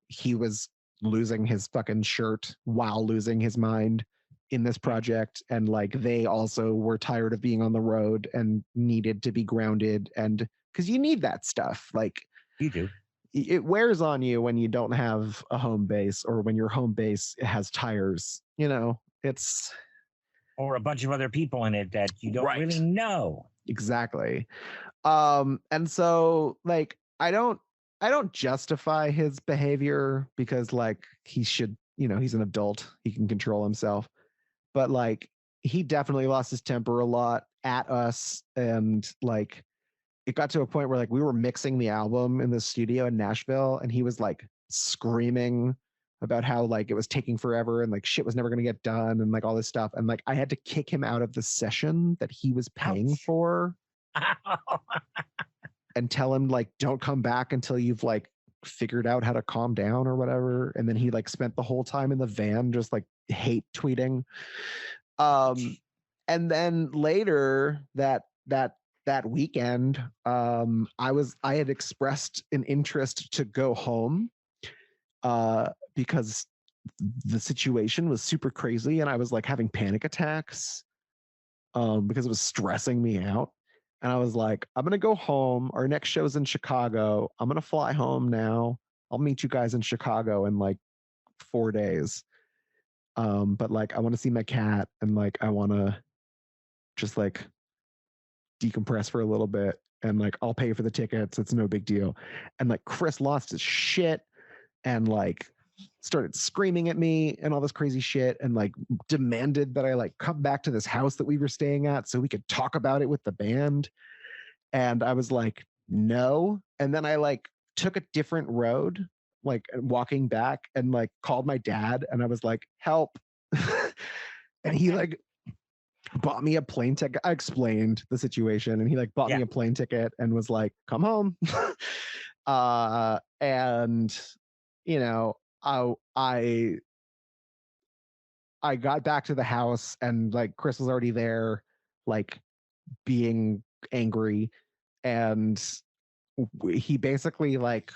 he was losing his fucking shirt while losing his mind in this project, and like they also were tired of being on the road and needed to be grounded, and because you need that stuff, like you do. It wears on you when you don't have a home base, or when your home base has tires. You know, it's or a bunch of other people in it that you don't really know. Exactly. And so like I don't justify his behavior because like he should, he's an adult, he can control himself. But like he definitely lost his temper a lot at us, and like it got to a point where like we were mixing the album in the studio in Nashville, and he was like screaming about how like it was taking forever and like shit was never going to get done and like all this stuff, and like I had to kick him out of the session that he was paying Ouch. for and tell him like don't come back until you've like figured out how to calm down or whatever. And then he like spent the whole time in the van just like hate tweeting. And then later that weekend, I had expressed an interest to go home because the situation was super crazy and I was like having panic attacks because it was stressing me out. And I was like, I'm going to go home. Our next show's in Chicago. I'm going to fly home now. I'll meet you guys in Chicago in like 4 days. But like, I want to see my cat and like, I want to just like decompress for a little bit and like, I'll pay for the tickets. It's no big deal. And like, Chris lost his shit and like started screaming at me and all this crazy shit and like demanded that I like come back to this house that we were staying at so we could talk about it with the band. And I was like, no. And then I like took a different road, like walking back, and like called my dad and I was like, help. And he like bought me a plane ticket. I explained the situation and he like bought me a plane ticket and was like, come home. And you know, I got back to the house and like Chris was already there, like being angry, and he basically like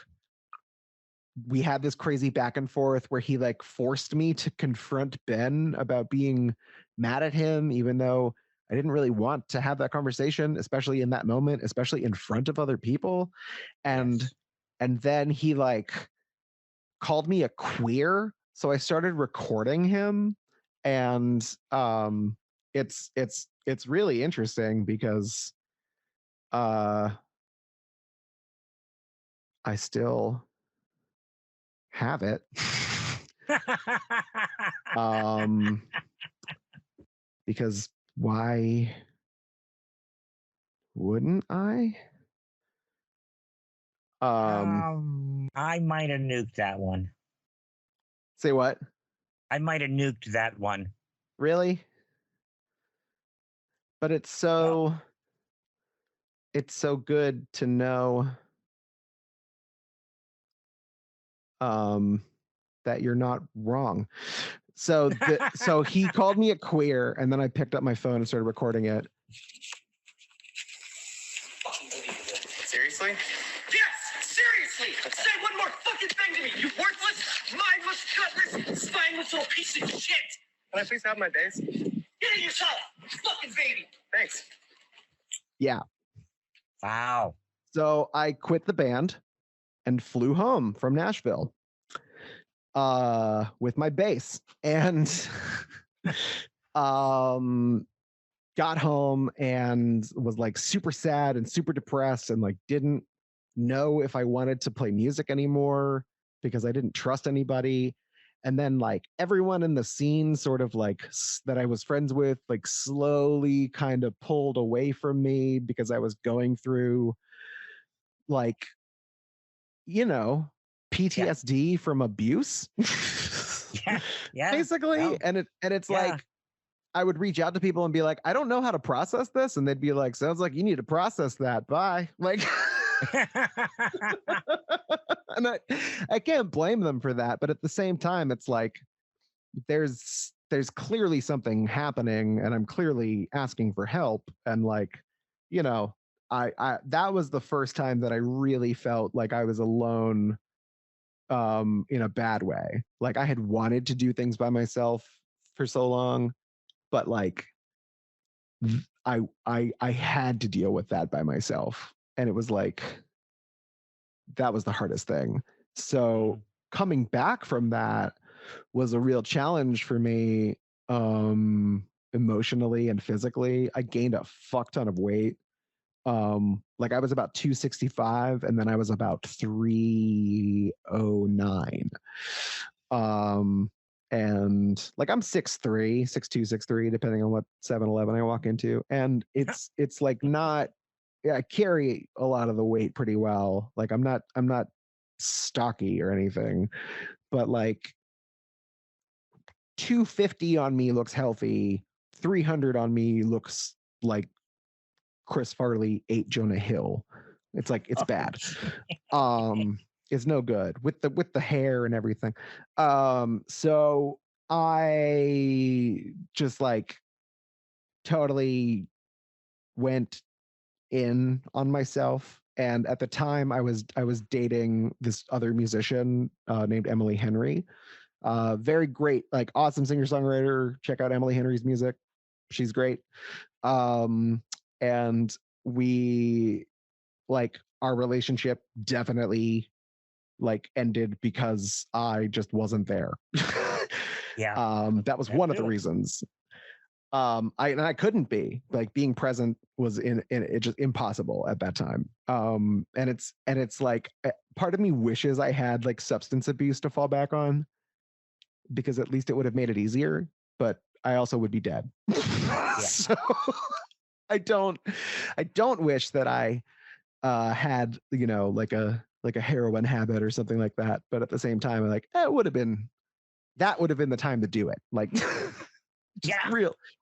we had this crazy back and forth where he like forced me to confront Ben about being mad at him, even though I didn't really want to have that conversation, especially in that moment, especially in front of other people. And then he like called me a queer. So I started recording him, and it's really interesting because I still have it. Because why wouldn't I? I might have nuked that one. Say what? I might have nuked that one. Really? But it's so good to know that you're not wrong. So so he called me a queer, and then I picked up my phone and started recording it. Seriously? Yes! Seriously! Say one more fucking thing to me, you worthless, mindless, gutless, spineless little piece of shit! Can I please have my bass? Get it yourself, fucking baby! Thanks. Yeah. Wow. So I quit the band and flew home from Nashville with my bass, and got home and was like super sad and super depressed and like didn't know if I wanted to play music anymore because I didn't trust anybody. And then like everyone in the scene sort of like that I was friends with like slowly kind of pulled away from me because I was going through like, you know, PTSD from abuse. Yeah. Basically. Yeah. And it's like I would reach out to people and be like, I don't know how to process this. And they'd be like, sounds like you need to process that. Bye. Like, and I can't blame them for that. But at the same time, it's like, there's clearly something happening and I'm clearly asking for help. And like, you know, I that was the first time that I really felt like I was alone in a bad way. Like I had wanted to do things by myself for so long, but like I had to deal with that by myself, and it was like that was the hardest thing. So coming back from that was a real challenge for me, emotionally and physically. I gained a fuck ton of weight. Like I was about 265 and then I was about 309. And like I'm 6'3", 6'2", 6'3", depending on what 7-Eleven I walk into. And it's like not, yeah, I carry a lot of the weight pretty well. Like I'm not stocky or anything, but like 250 on me looks healthy. 300 on me looks like Chris Farley ate Jonah Hill. It's like it's bad. It's no good with the hair and everything. So I just like totally went in on myself. And at the time I was dating this other musician named Emily Henry. Very great, like awesome singer-songwriter. Check out Emily Henry's music. She's great. And we like our relationship definitely like ended because I just wasn't there. Yeah. That was one of the reasons. I couldn't be, like, being present was in it just impossible at that time. And it's like part of me wishes I had like substance abuse to fall back on, because at least it would have made it easier, but I also would be dead. So I don't wish that I had, you know, like a heroin habit or something like that. But at the same time, I'm like, that would have been the time to do it. Like just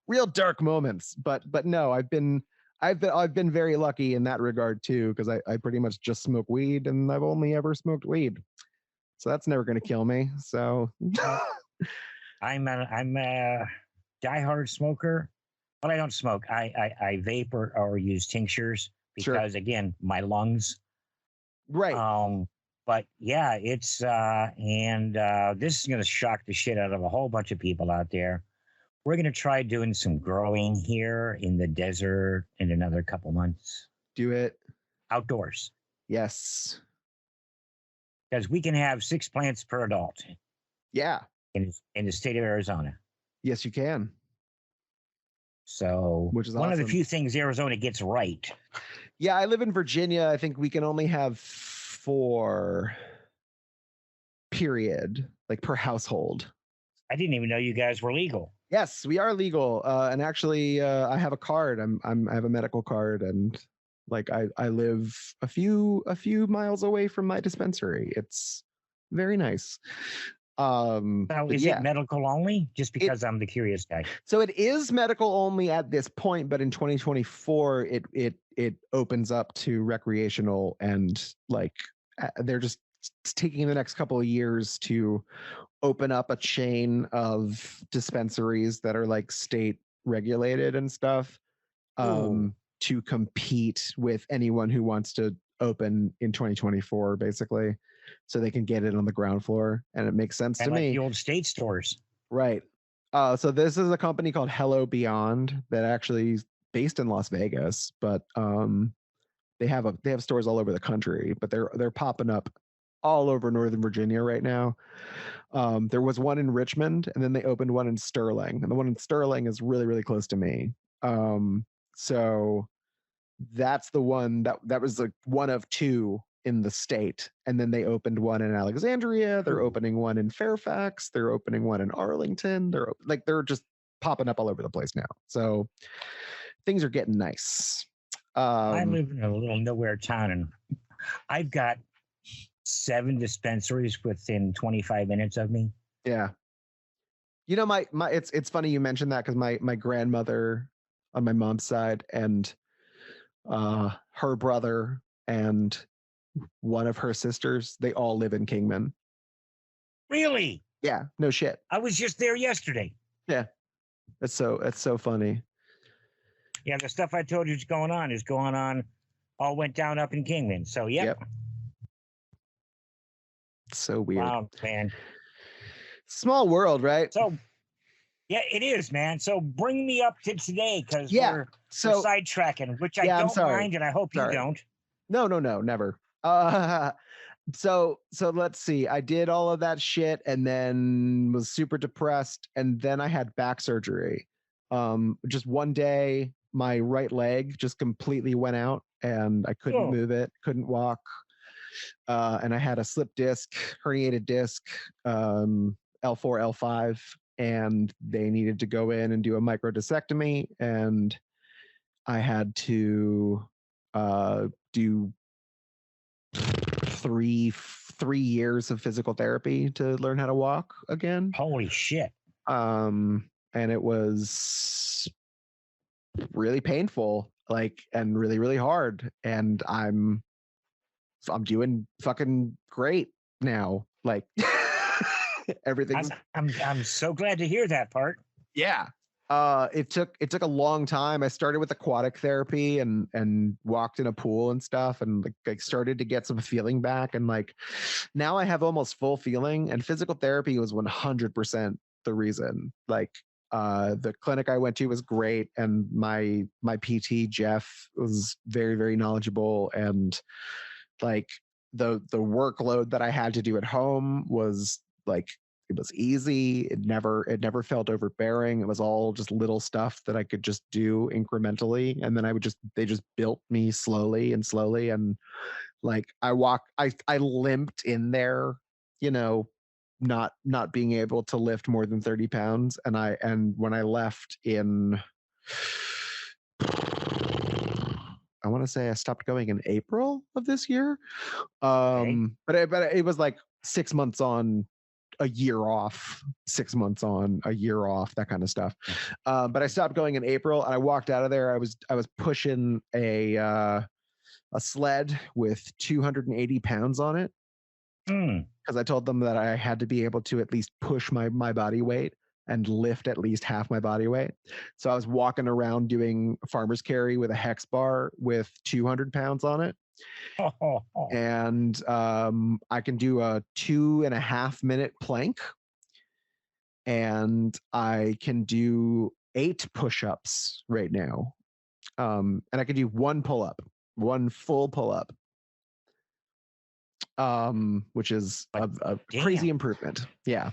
real dark moments. But no, I've been very lucky in that regard too, because I pretty much just smoke weed, and I've only ever smoked weed. So that's never gonna kill me. So I'm a diehard smoker, but I don't smoke. I vape or use tinctures because again, my lungs. Right. But yeah, it's and this is gonna shock the shit out of a whole bunch of people out there. We're gonna try doing some growing here in the desert in another couple months. Do it outdoors. Yes. Because we can have 6 plants per adult. Yeah. In the state of Arizona. Yes, you can. So, which is one awesome. of the few things Arizona gets right. Yeah, I live in Virginia. I think we can only have 4, period, like per household. I didn't even know you guys were legal. Yes, we are legal. And actually, I have a card. I have a medical card, and like I live a few miles away from my dispensary. It's very nice. So is it medical only? Just because I'm the curious guy. So it is medical only at this point, but in 2024, it opens up to recreational, and like they're just taking the next couple of years to open up a chain of dispensaries that are like state regulated and stuff, to compete with anyone who wants to open in 2024, basically, so they can get it on the ground floor. And it makes sense to me. The old state stores. Right. So this is a company called Hello Beyond that actually is based in Las Vegas, but they have stores all over the country, but they're popping up all over Northern Virginia right now. There was one in Richmond, and then they opened one in Sterling, and the one in Sterling is really, really close to me. So that's the one that was like one of 2 in the state. And then they opened one in Alexandria. They're opening one in Fairfax. They're opening one in Arlington. They're just popping up all over the place now. So things are getting nice. I live in a little nowhere town, and I've got 7 dispensaries within 25 minutes of me. Yeah. You know, my it's funny you mentioned that, because my grandmother on my mom's side and her brother and one of her sisters, they all live in Kingman. Really? Yeah, no shit. I was just there yesterday. Yeah. That's so funny. Yeah, the stuff I told you is going on. All went down up in Kingman. So yep. So weird. Wow, man. Small world, right? So yeah, it is, man. So bring me up to today, because we're sidetracking, which I don't mind, and I hope you don't. No, never. So let's see. I did all of that shit and then was super depressed, and then I had back surgery. Just one day, my right leg just completely went out and I couldn't move it, couldn't walk. And I had a slip disc, herniated disc, L4, L5, and they needed to go in and do a microdiscectomy. And I had to do three years of physical therapy to learn how to walk again. Holy shit. And it was really painful, like, and really, really hard. And I'm doing fucking great now. Like everything. I'm so glad to hear that part. Yeah. It took a long time. I started with aquatic therapy and walked in a pool and stuff, and like started to get some feeling back. And like now I have almost full feeling, and physical therapy was 100% the reason. Like the clinic I went to was great, and my PT Jeff was very, very knowledgeable, and like the workload that I had to do at home was like, it was easy. It never felt overbearing. It was all just little stuff that I could just do incrementally. And then they just built me slowly. And like I limped in there, you know, not being able to lift more than 30 pounds. And when I left in, I want to say I stopped going in April of this year. But it was like 6 months on, a year off, 6 months on, a year off, that kind of stuff. But I stopped going in April, and I walked out of there. I was pushing a sled with 280 pounds on it, because I told them that I had to be able to at least push my body weight and lift at least half my body weight. So I was walking around doing farmer's carry with a hex bar with 200 pounds on it. And I can do a 2.5 minute plank, and I can do 8 push-ups right now. And I can do one full pull-up, which is a crazy improvement. Yeah.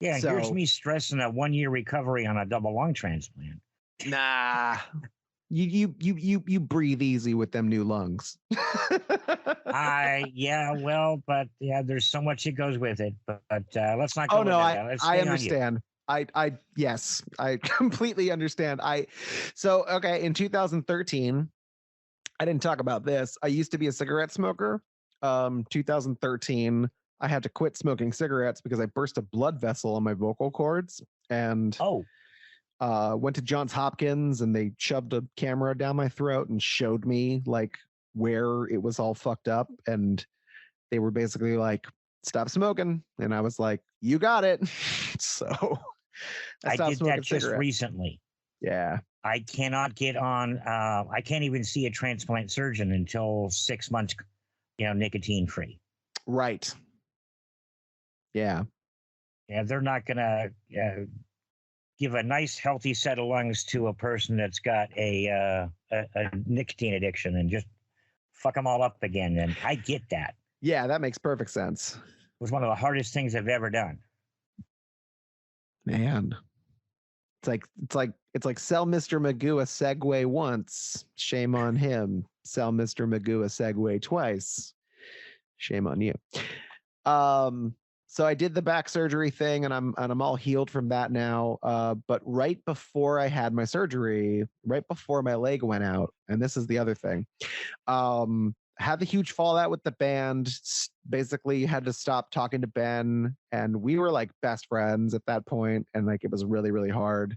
It gives me stress in a 1-year recovery on a double lung transplant. Nah. You breathe easy with them new lungs. There's so much that goes with it. But let's not go. Oh no, I understand. Yes, I completely understand. Okay, in 2013, I didn't talk about this. I used to be a cigarette smoker. 2013, I had to quit smoking cigarettes because I burst a blood vessel on my vocal cords, and went to Johns Hopkins, and they shoved a camera down my throat and showed me like where it was all fucked up, and they were basically like, stop smoking, and I was like, you got it. So I did that just recently. Yeah. I cannot get on, I can't even see a transplant surgeon until 6 months, nicotine free. Right. Yeah. Yeah, they're not gonna give a nice healthy set of lungs to a person that's got a nicotine addiction and just fuck them all up again. And I get that. Yeah, that makes perfect sense. It was one of the hardest things I've ever done. Man, it's like sell Mr. Magoo a Segway once, shame on him. Sell Mr. Magoo a Segway twice, shame on you. So I did the back surgery thing, and I'm all healed from that now. But right before I had my surgery, right before my leg went out, and this is the other thing, had the huge fallout with the band. Basically had to stop talking to Ben, and we were like best friends at that point, and like it was really, really hard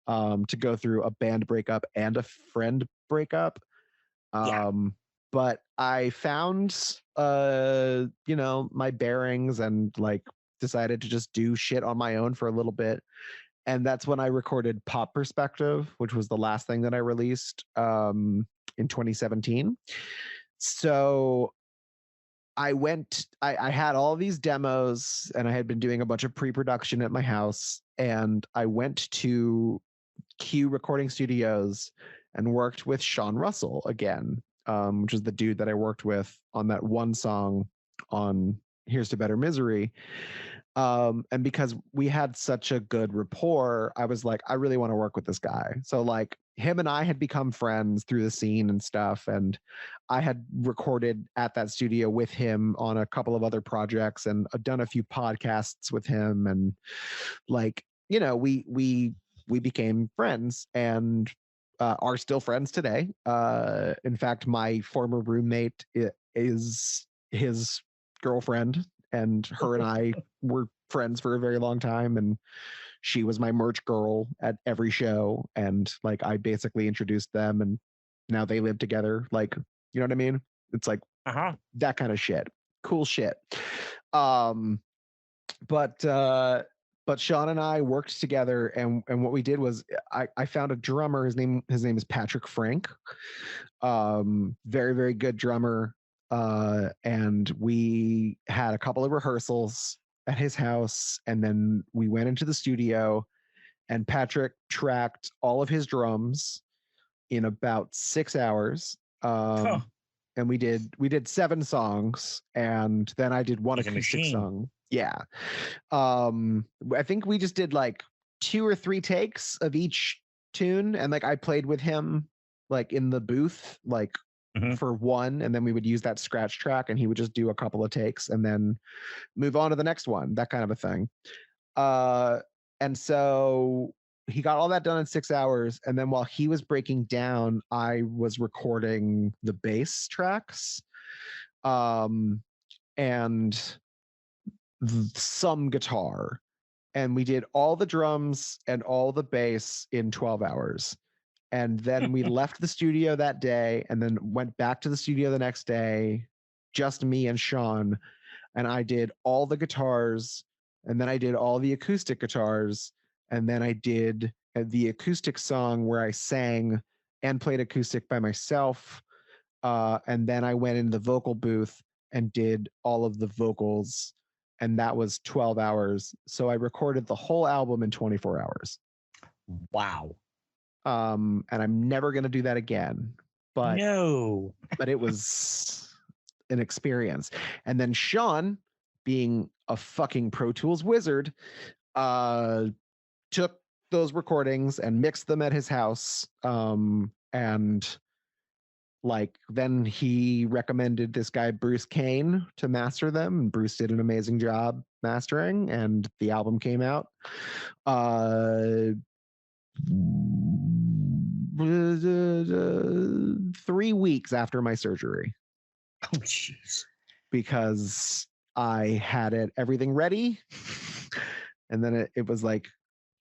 to go through a band breakup and a friend breakup. But I found my bearings, and like decided to just do shit on my own for a little bit. And that's when I recorded Pop Perspective, which was the last thing that I released in 2017. So I had all these demos, and I had been doing a bunch of pre-production at my house, and I went to Q Recording Studios and worked with Sean Russell again, which is the dude that I worked with on that one song on Here's to Better Misery. And because we had such a good rapport, I was like, I really want to work with this guy. So like him and I had become friends through the scene and stuff. And I had recorded at that studio with him on a couple of other projects and done a few podcasts with him. And like, you know, we became friends and are still friends today. In fact, my former roommate is his girlfriend, and her and I were friends for a very long time. And she was my merch girl at every show. And like, I basically introduced them and now they live together. Like, you know what I mean? It's like that kind of shit. Cool shit. But Sean and I worked together, and what we did was I found a drummer. His name is Patrick Frank. Very, very good drummer. And we had a couple of rehearsals at his house, and then we went into the studio, and Patrick tracked all of his drums in about 6 hours. And we did 7 songs, and then I did one acoustic song. Yeah. I think we just did like 2 or 3 takes of each tune, and like I played with him like in the booth like for one, and then we would use that scratch track and he would just do a couple of takes and then move on to the next one, that kind of a thing. And so he got all that done in 6 hours, and then while he was breaking down, I was recording the bass tracks and some guitar, and we did all the drums and all the bass in 12 hours. And then we left the studio that day and then went back to the studio the next day, just me and Sean. And I did all the guitars, and then I did all the acoustic guitars, and then I did the acoustic song where I sang and played acoustic by myself. And then I went in the vocal booth and did all of the vocals, and that was 12 hours. So I recorded the whole album in 24 hours. Wow. And I'm never going to do that again. But no, but it was an experience. And then Sean, being a fucking Pro Tools wizard, took those recordings and mixed them at his house. And like then he recommended this guy Bruce Kane to master them, and Bruce did an amazing job mastering, and the album came out 3 weeks after my surgery. Oh jeez. Because I had everything ready, and then it was like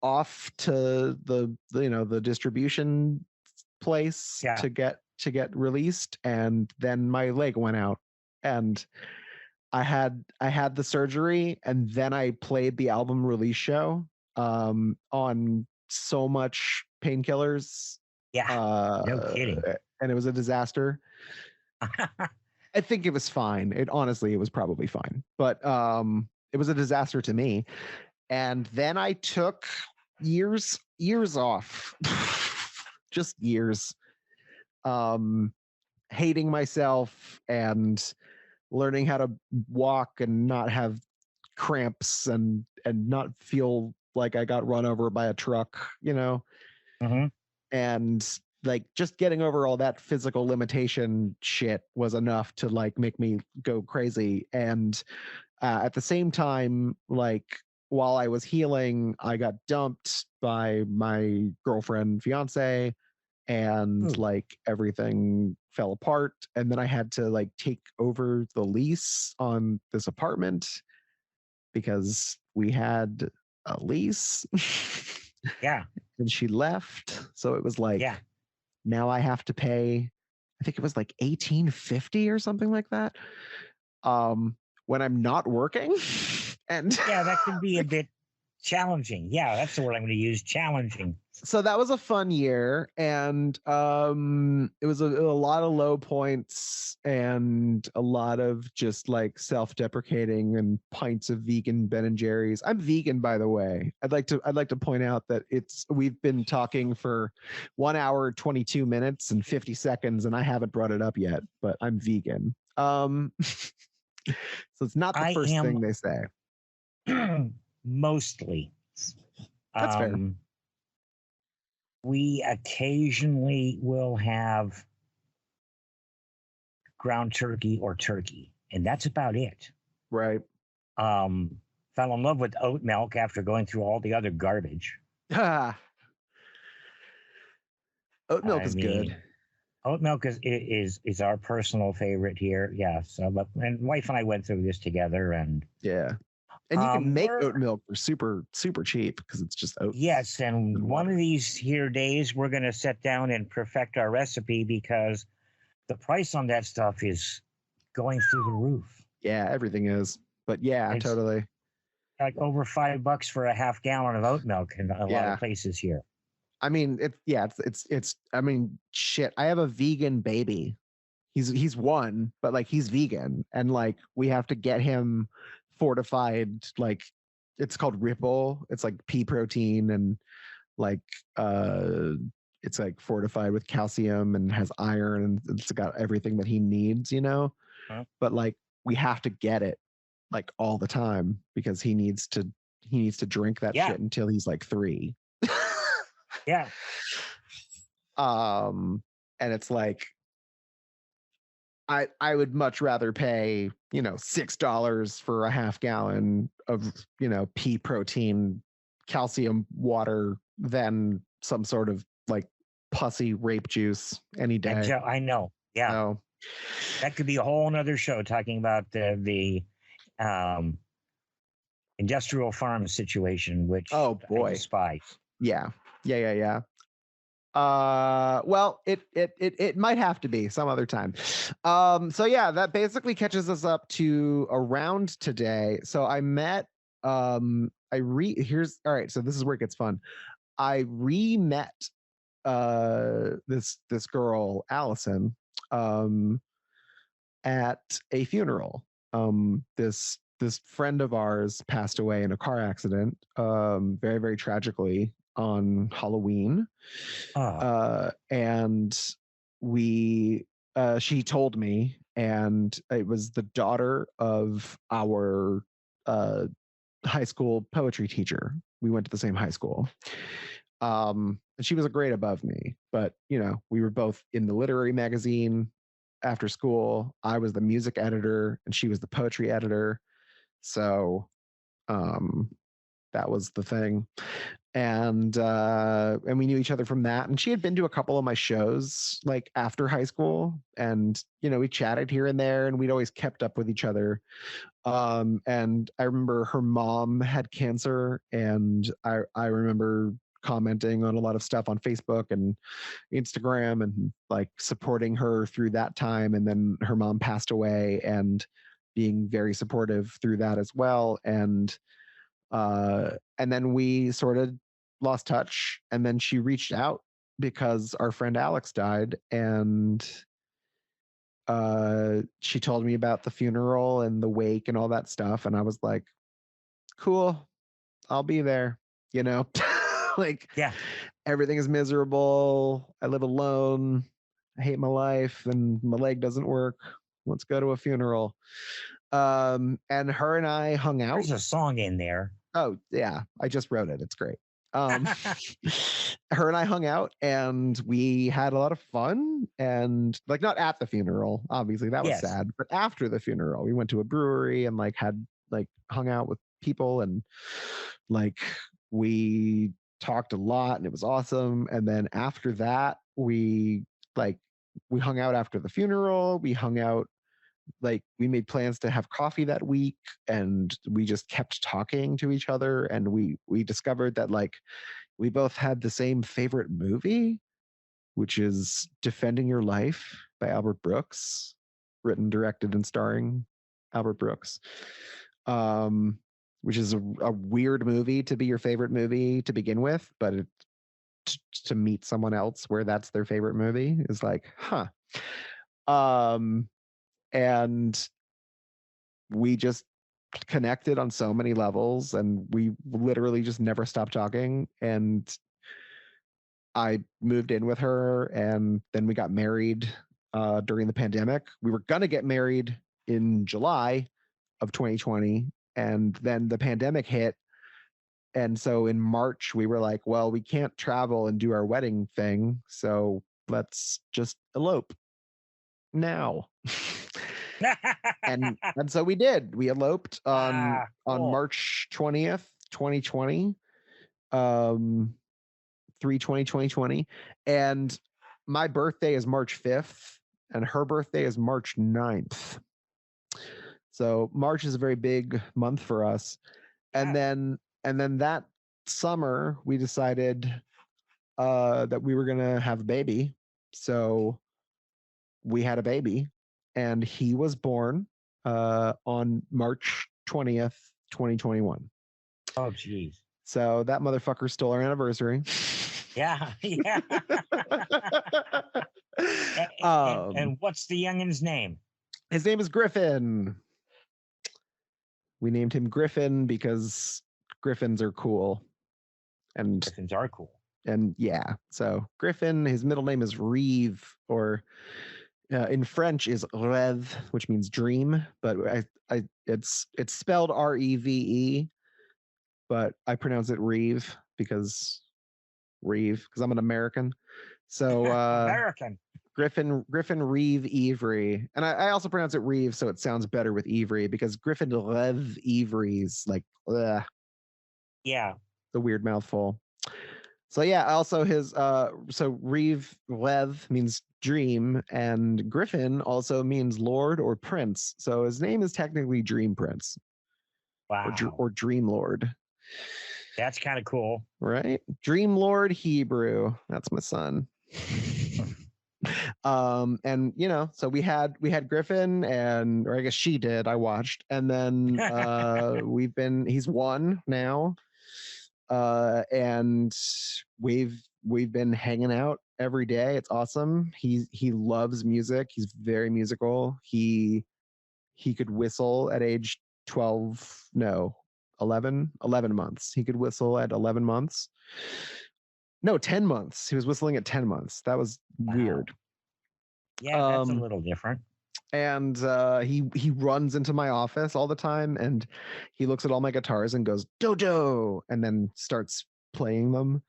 off to the distribution place to get released, and then my leg went out, and I had the surgery, and then I played the album release show on so much painkillers. Yeah, no kidding. And it was a disaster. I think it was fine. It was probably fine, but it was a disaster to me. And then I took years off, just years, hating myself and learning how to walk and not have cramps and not feel like I got run over by a truck, you know? And like just getting over all that physical limitation shit was enough to like make me go crazy. And at the same time, like while I was healing, I got dumped by my girlfriend, fiance, and like everything fell apart. And then I had to like take over the lease on this apartment because we had a lease. Yeah. And she left. So it was like, now I have to pay, I think it was like $18.50 or something like that. When I'm not working. And yeah, that could be a bit challenging. Yeah, that's the word I'm going to use, challenging. So that was a fun year, and it was a lot of low points and a lot of just like self-deprecating and pints of vegan Ben and Jerry's. I'm vegan, by the way. I'd like to point out that we've been talking for 1 hour, 22 minutes and 50 seconds, and I haven't brought it up yet, but I'm vegan. So it's not the I first am thing they say. mostly. That's fair. We occasionally will have ground turkey or turkey, and that's about it. Right. Fell in love with oat milk after going through all the other garbage. Oat milk is good. Oat milk is our personal favorite here. Yeah. So, and wife and I went through this together, and yeah. And you can make oat milk for super, super cheap because it's just oats. Yes, and one of these here days we're going to sit down and perfect our recipe because the price on that stuff is going through the roof. Yeah, everything is. But yeah, it's totally. Like over $5 for a half gallon of oat milk in a lot of places here. I mean, it's I mean, shit. I have a vegan baby. He's one, but like he's vegan, and like we have to get him fortified. Like it's called Ripple. It's like pea protein, and like it's like fortified with calcium and has iron, and it's got everything that he needs, you know. Huh? But like we have to get it like all the time because he needs to drink that shit until he's like 3. Yeah. And it's like I would much rather pay, you know, $6 for a half gallon of, you know, pea protein calcium water than some sort of like pussy rape juice any day. I know. Yeah. So, that could be a whole nother show talking about the industrial farm situation, which I despise. Yeah. Well, it might have to be some other time. So yeah, that basically catches us up to around today. So I met here's all right, so this is where it gets fun. I re-met this girl, Allison, at a funeral. This friend of ours passed away in a car accident, very, very tragically on Halloween. And she told me, and it was the daughter of our high school poetry teacher. We went to the same high school. And she was a grade above me, but you know, we were both in the literary magazine after school. I was the music editor and she was the poetry editor. So that was the thing. And we knew each other from that. And she had been to a couple of my shows like after high school. And, you know, we chatted here and there and we'd always kept up with each other. And I remember her mom had cancer, and I remember commenting on a lot of stuff on Facebook and Instagram and like supporting her through that time. And then her mom passed away, and being very supportive through that as well. And then we sort of lost touch, and then she reached out because our friend Alex died, and she told me about the funeral and the wake and all that stuff, and I was like, cool, I'll be there, you know. Like, yeah, everything is miserable, I live alone, I hate my life, and my leg doesn't work, let's go to a funeral. And her and I hung out. There's a song in there. Oh yeah, I just wrote it, it's great. Her and I hung out and we had a lot of fun, and like not at the funeral, obviously that was sad, but after the funeral we went to a brewery and like had like hung out with people, and like we talked a lot and it was awesome. And then after that we hung out after the funeral, we hung out, like we made plans to have coffee that week, and we just kept talking to each other, and we discovered that like we both had the same favorite movie, which is Defending Your Life by Albert Brooks, written, directed, and starring Albert Brooks, which is a weird movie to be your favorite movie to begin with, but to meet someone else where that's their favorite movie is like, huh. And we just connected on so many levels, and we literally just never stopped talking. And I moved in with her, and then we got married during the pandemic. We were going to get married in July, of 2020, and then the pandemic hit. And so in March, we were like, well, we can't travel and do our wedding thing, so let's just elope now. and so we did. We eloped on cool. March 20th, 2020. 3/20/2020. And my birthday is March 5th, and her birthday is March 9th. So March is a very big month for us. And then that summer we decided that we were gonna have a baby. So we had a baby, and he was born on March 20th, 2021. Oh, geez. So that motherfucker stole our anniversary. Yeah. And what's the youngin's name? His name is Griffin. We named him Griffin because griffins are cool. And Griffins are cool. And yeah, so Griffin, his middle name is Reeve, or in French is Rêve, which means dream, but it's spelled Reve, but I pronounce it Reeve because I'm an American. So American. Griffin Reeve Evry, and I also pronounce it Reeve, so it sounds better with Evry, because Griffin Rev Evry's like, yeah, the weird mouthful. So yeah, also his so Reeve Rev means dream, and Griffin also means lord or prince. So his name is technically Dream Prince. Wow. Or Dream Lord. That's kind of cool, right? Dream Lord Hebrew. That's my son. And so we had Griffin, or I guess she did. I watched, and then he's one now, and we've been hanging out every day. It's awesome. He loves music. He's very musical. He could whistle at age 11 months. He could whistle at 11 months. No, 10 months. He was whistling at 10 months. That was weird. Yeah, that's a little different. And he runs into my office all the time, and he looks at all my guitars and goes, "Dojo," and then starts playing them.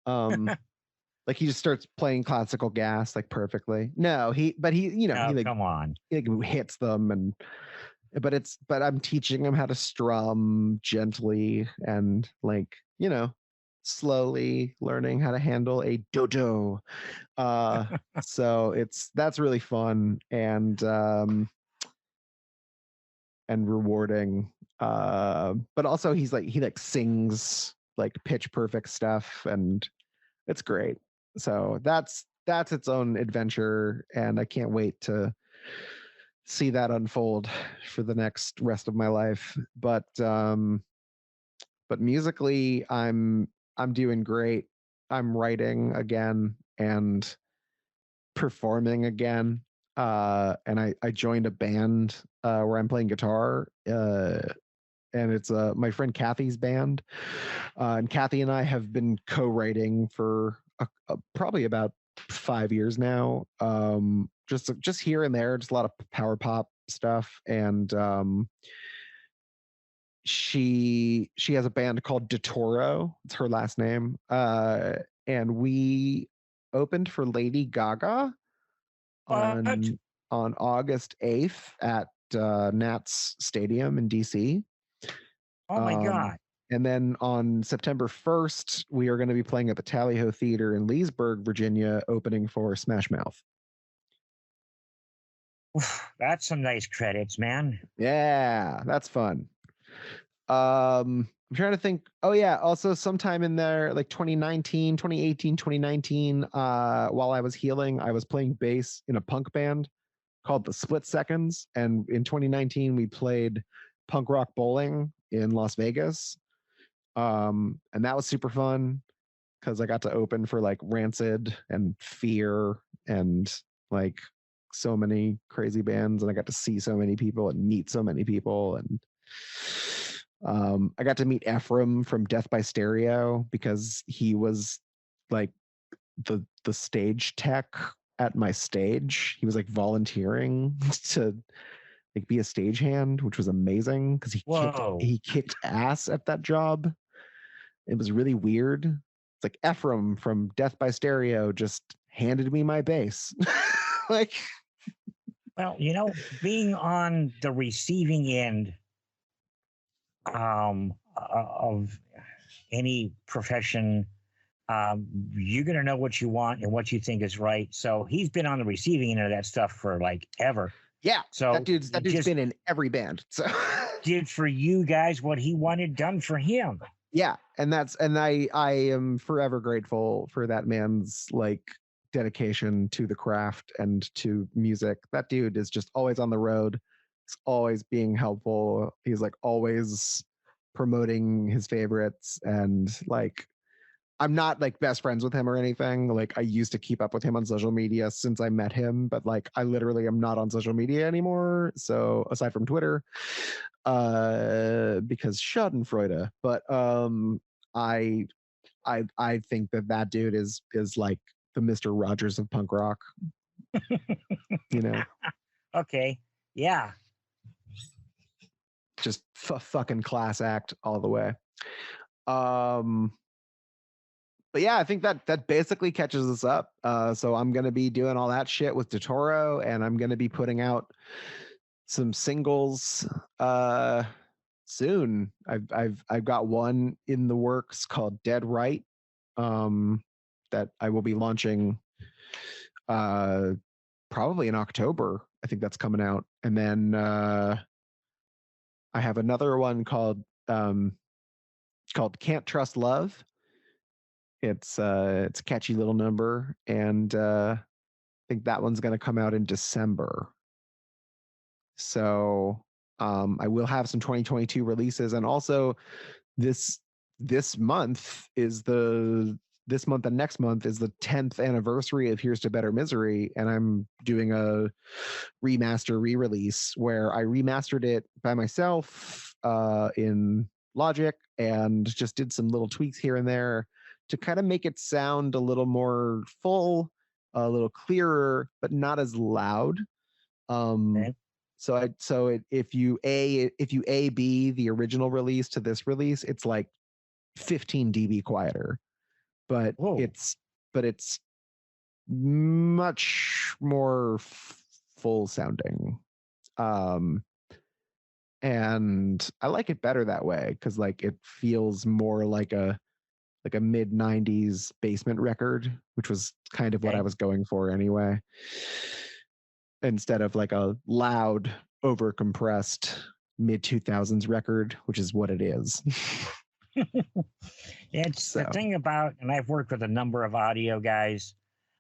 Like he just starts playing classical gas like perfectly. No, he like, come on. He like hits them, but I'm teaching him how to strum gently and like, slowly learning how to handle a dojo. So that's really fun and rewarding. But also he sings like pitch perfect stuff, and it's great. So that's its own adventure, and I can't wait to see that unfold for the next rest of my life. But musically, I'm doing great. I'm writing again and performing again. And I joined a band where I'm playing guitar. And it's my friend Kathy's band. And Kathy and I have been co-writing for probably about 5 years now. Just here and there, just a lot of power pop stuff. And she has a band called DeToro. It's her last name. And we opened for Lady Gaga on August 8th at Nats Stadium in DC. Oh my God. And then on September 1st, we are going to be playing at the Tally Ho Theater in Leesburg, Virginia, opening for Smash Mouth. That's some nice credits, man. Yeah, that's fun. I'm trying to think. Oh yeah, also sometime in there, like 2018, 2019, while I was healing, I was playing bass in a punk band called the Split Seconds. And in 2019, we played punk rock bowling in Las Vegas. And that was super fun because I got to open for like Rancid and Fear and like so many crazy bands, and I got to see so many people and meet so many people. And I got to meet Ephraim from Death by Stereo because he was like the stage tech at my stage. He was like volunteering to like be a stagehand, which was amazing because he kicked ass at that job. It was really weird. It's like Ephraim from Death by Stereo just handed me my bass. Like, well, you know, being on the receiving end of any profession, you're going to know what you want and what you think is right. So he's been on the receiving end of that stuff for like ever. Yeah. So that dude's been in every band. So did for you guys what he wanted done for him. Yeah. And I am forever grateful for that man's like dedication to the craft and to music. That dude is just always on the road. He's always being helpful. He's like always promoting his favorites, and like I'm not like best friends with him or anything. Like I used to keep up with him on social media since I met him, but like I literally am not on social media anymore. So aside from Twitter, because Schadenfreude. But I think that dude is like the Mr. Rogers of punk rock. You know. Okay. Yeah. Just fucking class act all the way. But yeah, I think that basically catches us up. So I'm gonna be doing all that shit with Totoro, and I'm gonna be putting out some singles soon. I've got one in the works called Dead Right, that I will be launching probably in October. I think that's coming out. And then I have another one called Can't Trust Love. It's a catchy little number, and I think that one's going to come out in December. So I will have some 2022 releases, and also this month and next month is the 10th anniversary of Here's to Better Misery, and I'm doing a remaster re-release where I remastered it by myself in Logic and just did some little tweaks here and there to kind of make it sound a little more full, a little clearer, but not as loud. Okay. If you A/B the original release to this release, it's like 15 dB quieter, but Whoa. it's much more full sounding. And I like it better that way because like it feels more like a mid 90s basement record, which was kind of what I was going for anyway, instead of like a loud, over compressed mid 2000s record, which is what it is. It's the thing about, and I've worked with a number of audio guys,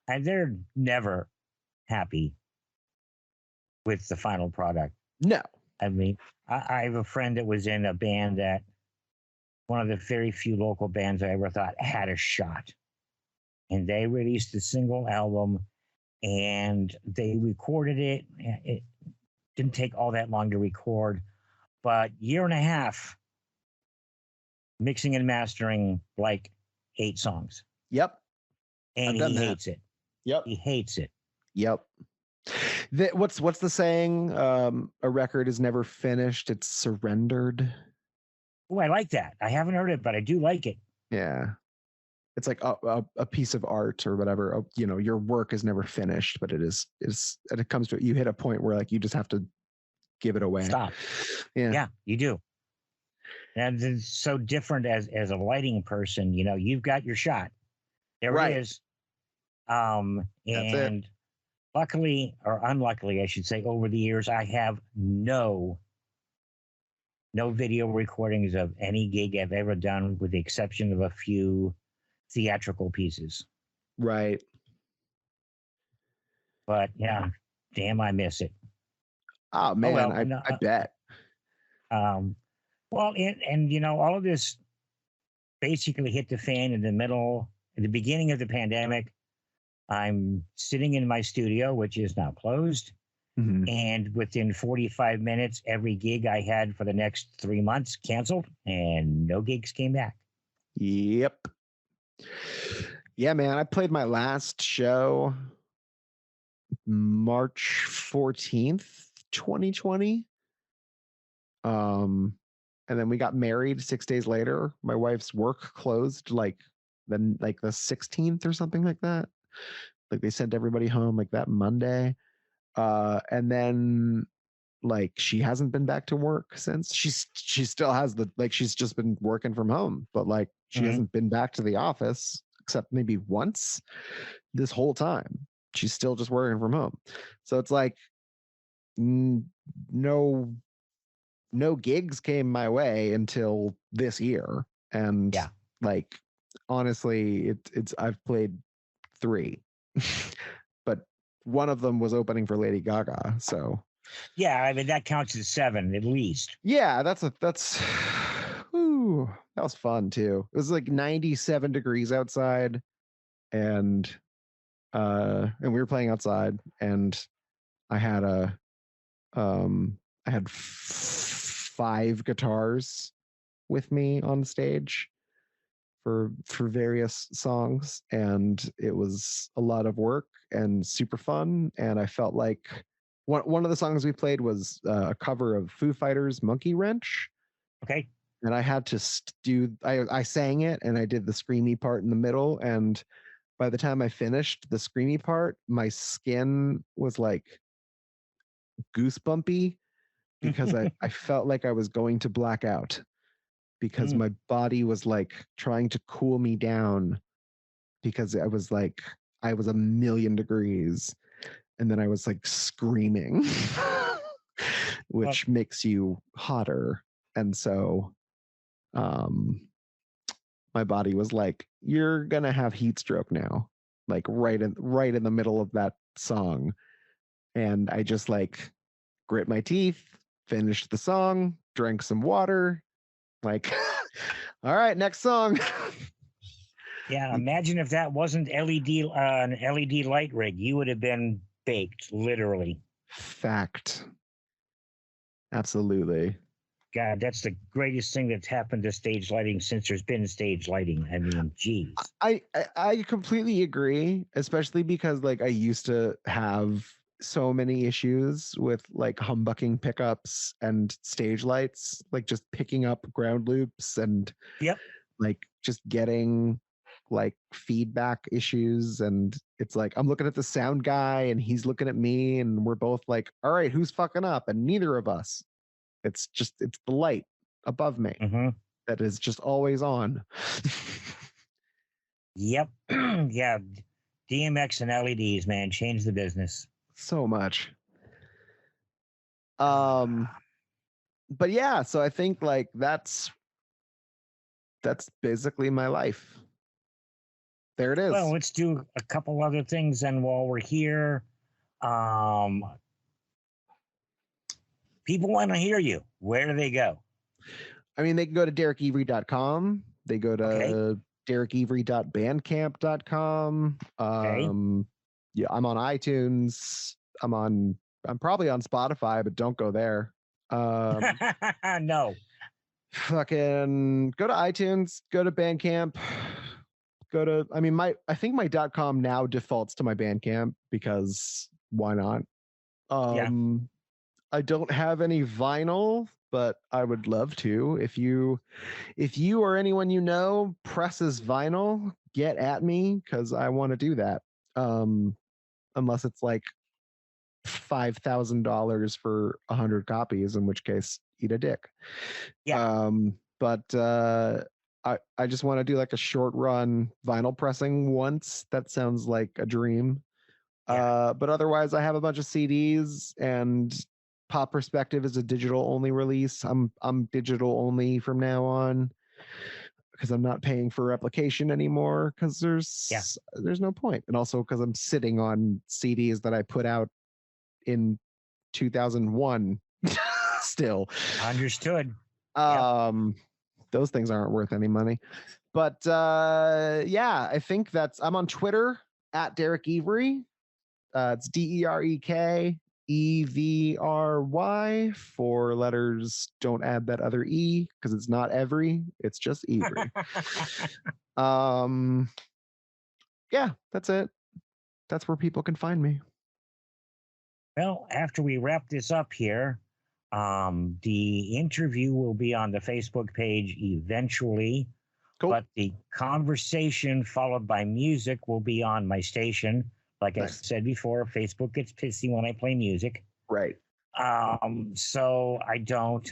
and they're never happy with the final product. No. I mean, I have a friend that was in a band that, one of the very few local bands I ever thought had a shot. And they released a single album, and they recorded it. It didn't take all that long to record, but year and a half mixing and mastering like 8 songs. Yep. And he hates it. Yep. He hates it. Yep. What's the saying? A record is never finished, it's surrendered. Oh, I like that. I haven't heard it, but I do like it. Yeah. It's like a piece of art or whatever. You know, your work is never finished, but it comes to it. You hit a point where like you just have to give it away. Stop. Yeah, you do. And it's so different as a lighting person. You know, you've got your shot. There it is. And luckily, or unluckily, I should say, over the years, I have no video recordings of any gig I've ever done, with the exception of a few theatrical pieces. Right. But yeah, damn, I miss it. Oh man, I bet. Well, and you know, all of this basically hit the fan at the beginning of the pandemic. I'm sitting in my studio, which is now closed. Mm-hmm. And within 45 minutes, every gig I had for the next 3 months canceled, and no gigs came back. Yep. Yeah, man. I played my last show March 14th, 2020. And then we got married 6 days later. My wife's work closed like the 16th or something like that. Like they sent everybody home like that Monday. And then like she hasn't been back to work since. She still has she's just been working from home, but like she hasn't been back to the office except maybe once this whole time. She's still just working from home. So it's like no gigs came my way until this year. And like honestly, it's I've played 3. But one of them was opening for Lady Gaga. So yeah, I mean that counts as 7 at least. Yeah, that's ooh, that was fun too. It was like 97 degrees outside, and we were playing outside, and I had I had 5 guitars with me on stage for various songs, and it was a lot of work and super fun. And I felt like one of the songs we played was a cover of Foo Fighters' Monkey Wrench. Okay. And I had to I sang it, and I did the screamy part in the middle. And by the time I finished the screamy part, my skin was like goosebumpy because I felt like I was going to black out, because my body was like trying to cool me down, because I was a million degrees, and then I was like screaming, which makes you hotter. And so my body was like, you're gonna have heat stroke now, like right in the middle of that song. And I just like grit my teeth, finished the song, drank some water, like all right, next song. Yeah, imagine if that wasn't an LED light rig, you would have been baked, literally. Fact. Absolutely. God, that's the greatest thing that's happened to stage lighting since there's been stage lighting. I mean, geez. I completely agree, especially because like I used to have so many issues with like humbucking pickups and stage lights, like just picking up ground loops and like just getting like feedback issues. And it's like I'm looking at the sound guy and he's looking at me, and we're both like, all right, who's fucking up? And neither of us. It's the light above me that is just always on. Yep. Yeah. DMX and LEDs, man, change the business. So much. But yeah, so I think like that's basically my life. There it is. Well, let's do a couple other things then while we're here. People want to hear you. Where do they go? I mean, they can go to DerekEvry.com. They go to DerekEvry.bandcamp.com. Yeah, I'm on iTunes. I'm probably on Spotify, but don't go there. No. Fucking go to iTunes, go to Bandcamp, I think my .com now defaults to my Bandcamp, because why not? I don't have any vinyl, but I would love to. If you or anyone you know presses vinyl, get at me, because I want to do that. Unless it's like $5,000 for 100 copies, in which case eat a dick. But I just want to do like a short run vinyl pressing once. That sounds like a dream. But otherwise I have a bunch of CDs, and Pop Perspective is a digital only release. I'm digital only from now on, because I'm not paying for replication anymore, because there's no point. And also because I'm sitting on CDs that I put out in 2001 still. Understood. Those things aren't worth any money. But yeah, I think I'm on Twitter at Derek Evry. It's DerekEvry. 4 letters. Don't add that other E, because it's not Evry. It's just Evry. Yeah, that's it. That's where people can find me. Well, after we wrap this up here, the interview will be on the Facebook page eventually, Cool. but the conversation followed by music will be on my station. Like I Nice. said before, Facebook gets pissy when I play music. Right. So I don't.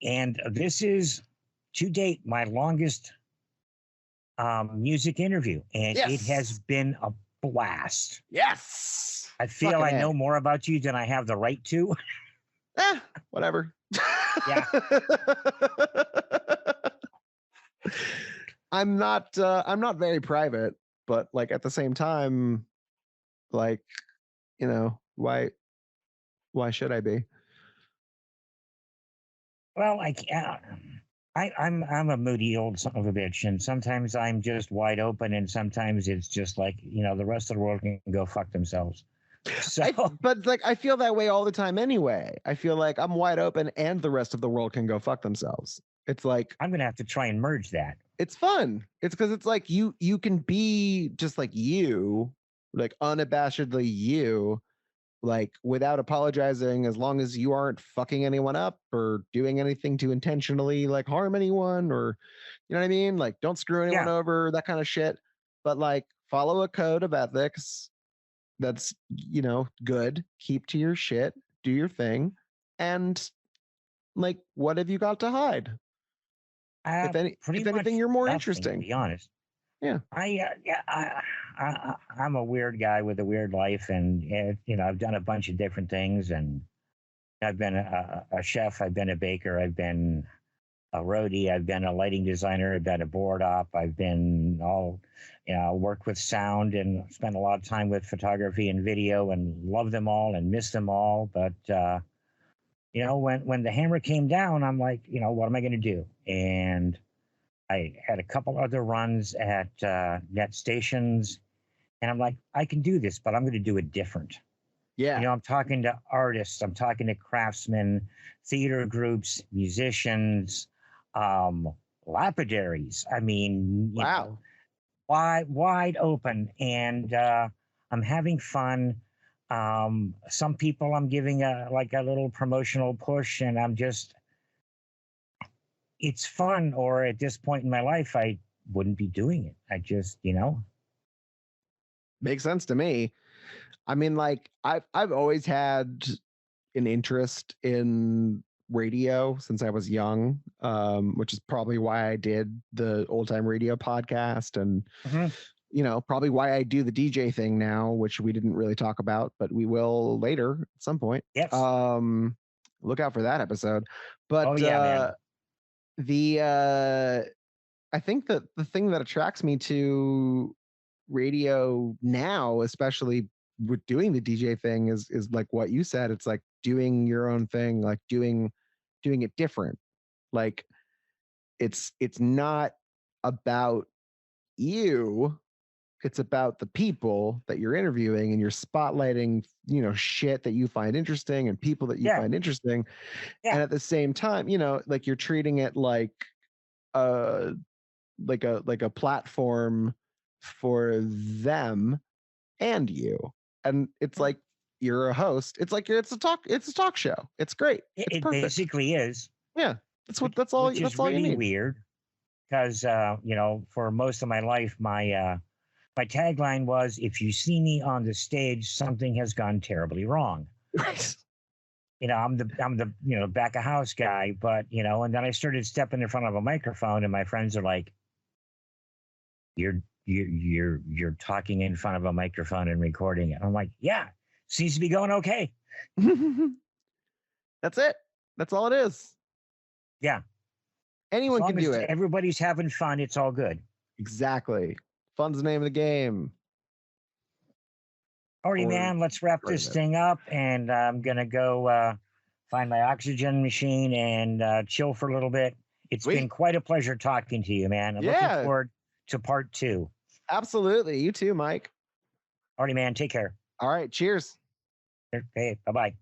And this is to date my longest music interview, and it has Yes. been a blast. Yes. I feel Fucking I know A. more about you than I have the right to. Whatever. Yeah. I'm not very private, but like at the same time, like, you know, why should I be? Well, I'm a moody old son of a bitch, and sometimes I'm just wide open, and sometimes it's just like, the rest of the world can go fuck themselves. So But like I feel that way all the time anyway. I feel like I'm wide open and the rest of the world can go fuck themselves. It's like I'm gonna have to try and merge that. it's fun. It's because it's like you can be just like you, like unabashedly you, like without apologizing, as long as you aren't fucking anyone up or doing anything to intentionally like harm anyone, or you know what I mean? Like don't screw anyone Yeah. over, that kind of shit. But like follow a code of ethics that's, good. Keep to your shit, do your thing, and like what have you got to hide? If Pretty anything, much you're more nothing, interesting. to be honest. Yeah. I'm a weird guy with a weird life, and I've done a bunch of different things, and I've been a chef, I've been a baker, I've been a roadie, I've been a lighting designer, I've been a board op, I've been worked with sound and spent a lot of time with photography and video, and love them all and miss them all. But when the hammer came down, I'm like, what am I going to do? And I had a couple other runs at net stations, and I'm like, I can do this, but I'm going to do it different. Yeah. I'm talking to artists, I'm talking to craftsmen, theater groups, musicians, lapidaries. I mean, Wow. wide open, and I'm having fun. Some people I'm giving a little promotional push, and it's fun. Or at this point in my life, I wouldn't be doing it. I just, Makes sense to me. I mean, like I've always had an interest in radio since I was young, which is probably why I did the Old Time Radio podcast, and probably why I do the DJ thing now, which we didn't really talk about, but we will later at some point. Yes. Look out for that episode. But oh yeah, man. I think that the thing that attracts me to radio now, especially with doing the DJ thing, is like what you said. It's like doing your own thing, like doing it different. Like it's not about you, it's about the people that you're interviewing, and you're spotlighting shit that you find interesting and people that you find interesting. And at the same time, like you're treating it like a platform for them and you. And it's like you're a host. It's like it's a talk show. It's great. It's It perfect. basically is. Yeah. That's all you need. Weird, because for most of my life, my tagline was, if you see me on the stage, something has gone terribly wrong. Right. I'm the back of house guy, but and then I started stepping in front of a microphone, and my friends are like, you're talking in front of a microphone and recording it. I'm like, yeah, seems to be going okay. That's it. That's all it is. Yeah. Anyone can do it. Everybody's having fun. It's all good. Exactly. Fun's the name of the game. Alrighty, man, let's wrap this thing up, and I'm going to go find my oxygen machine and chill for a little bit. It's been quite a pleasure talking to you, man. I'm looking forward to part 2. Absolutely. You too, Mike. Alrighty, man. Take care. All right. Cheers. Okay. Bye-bye.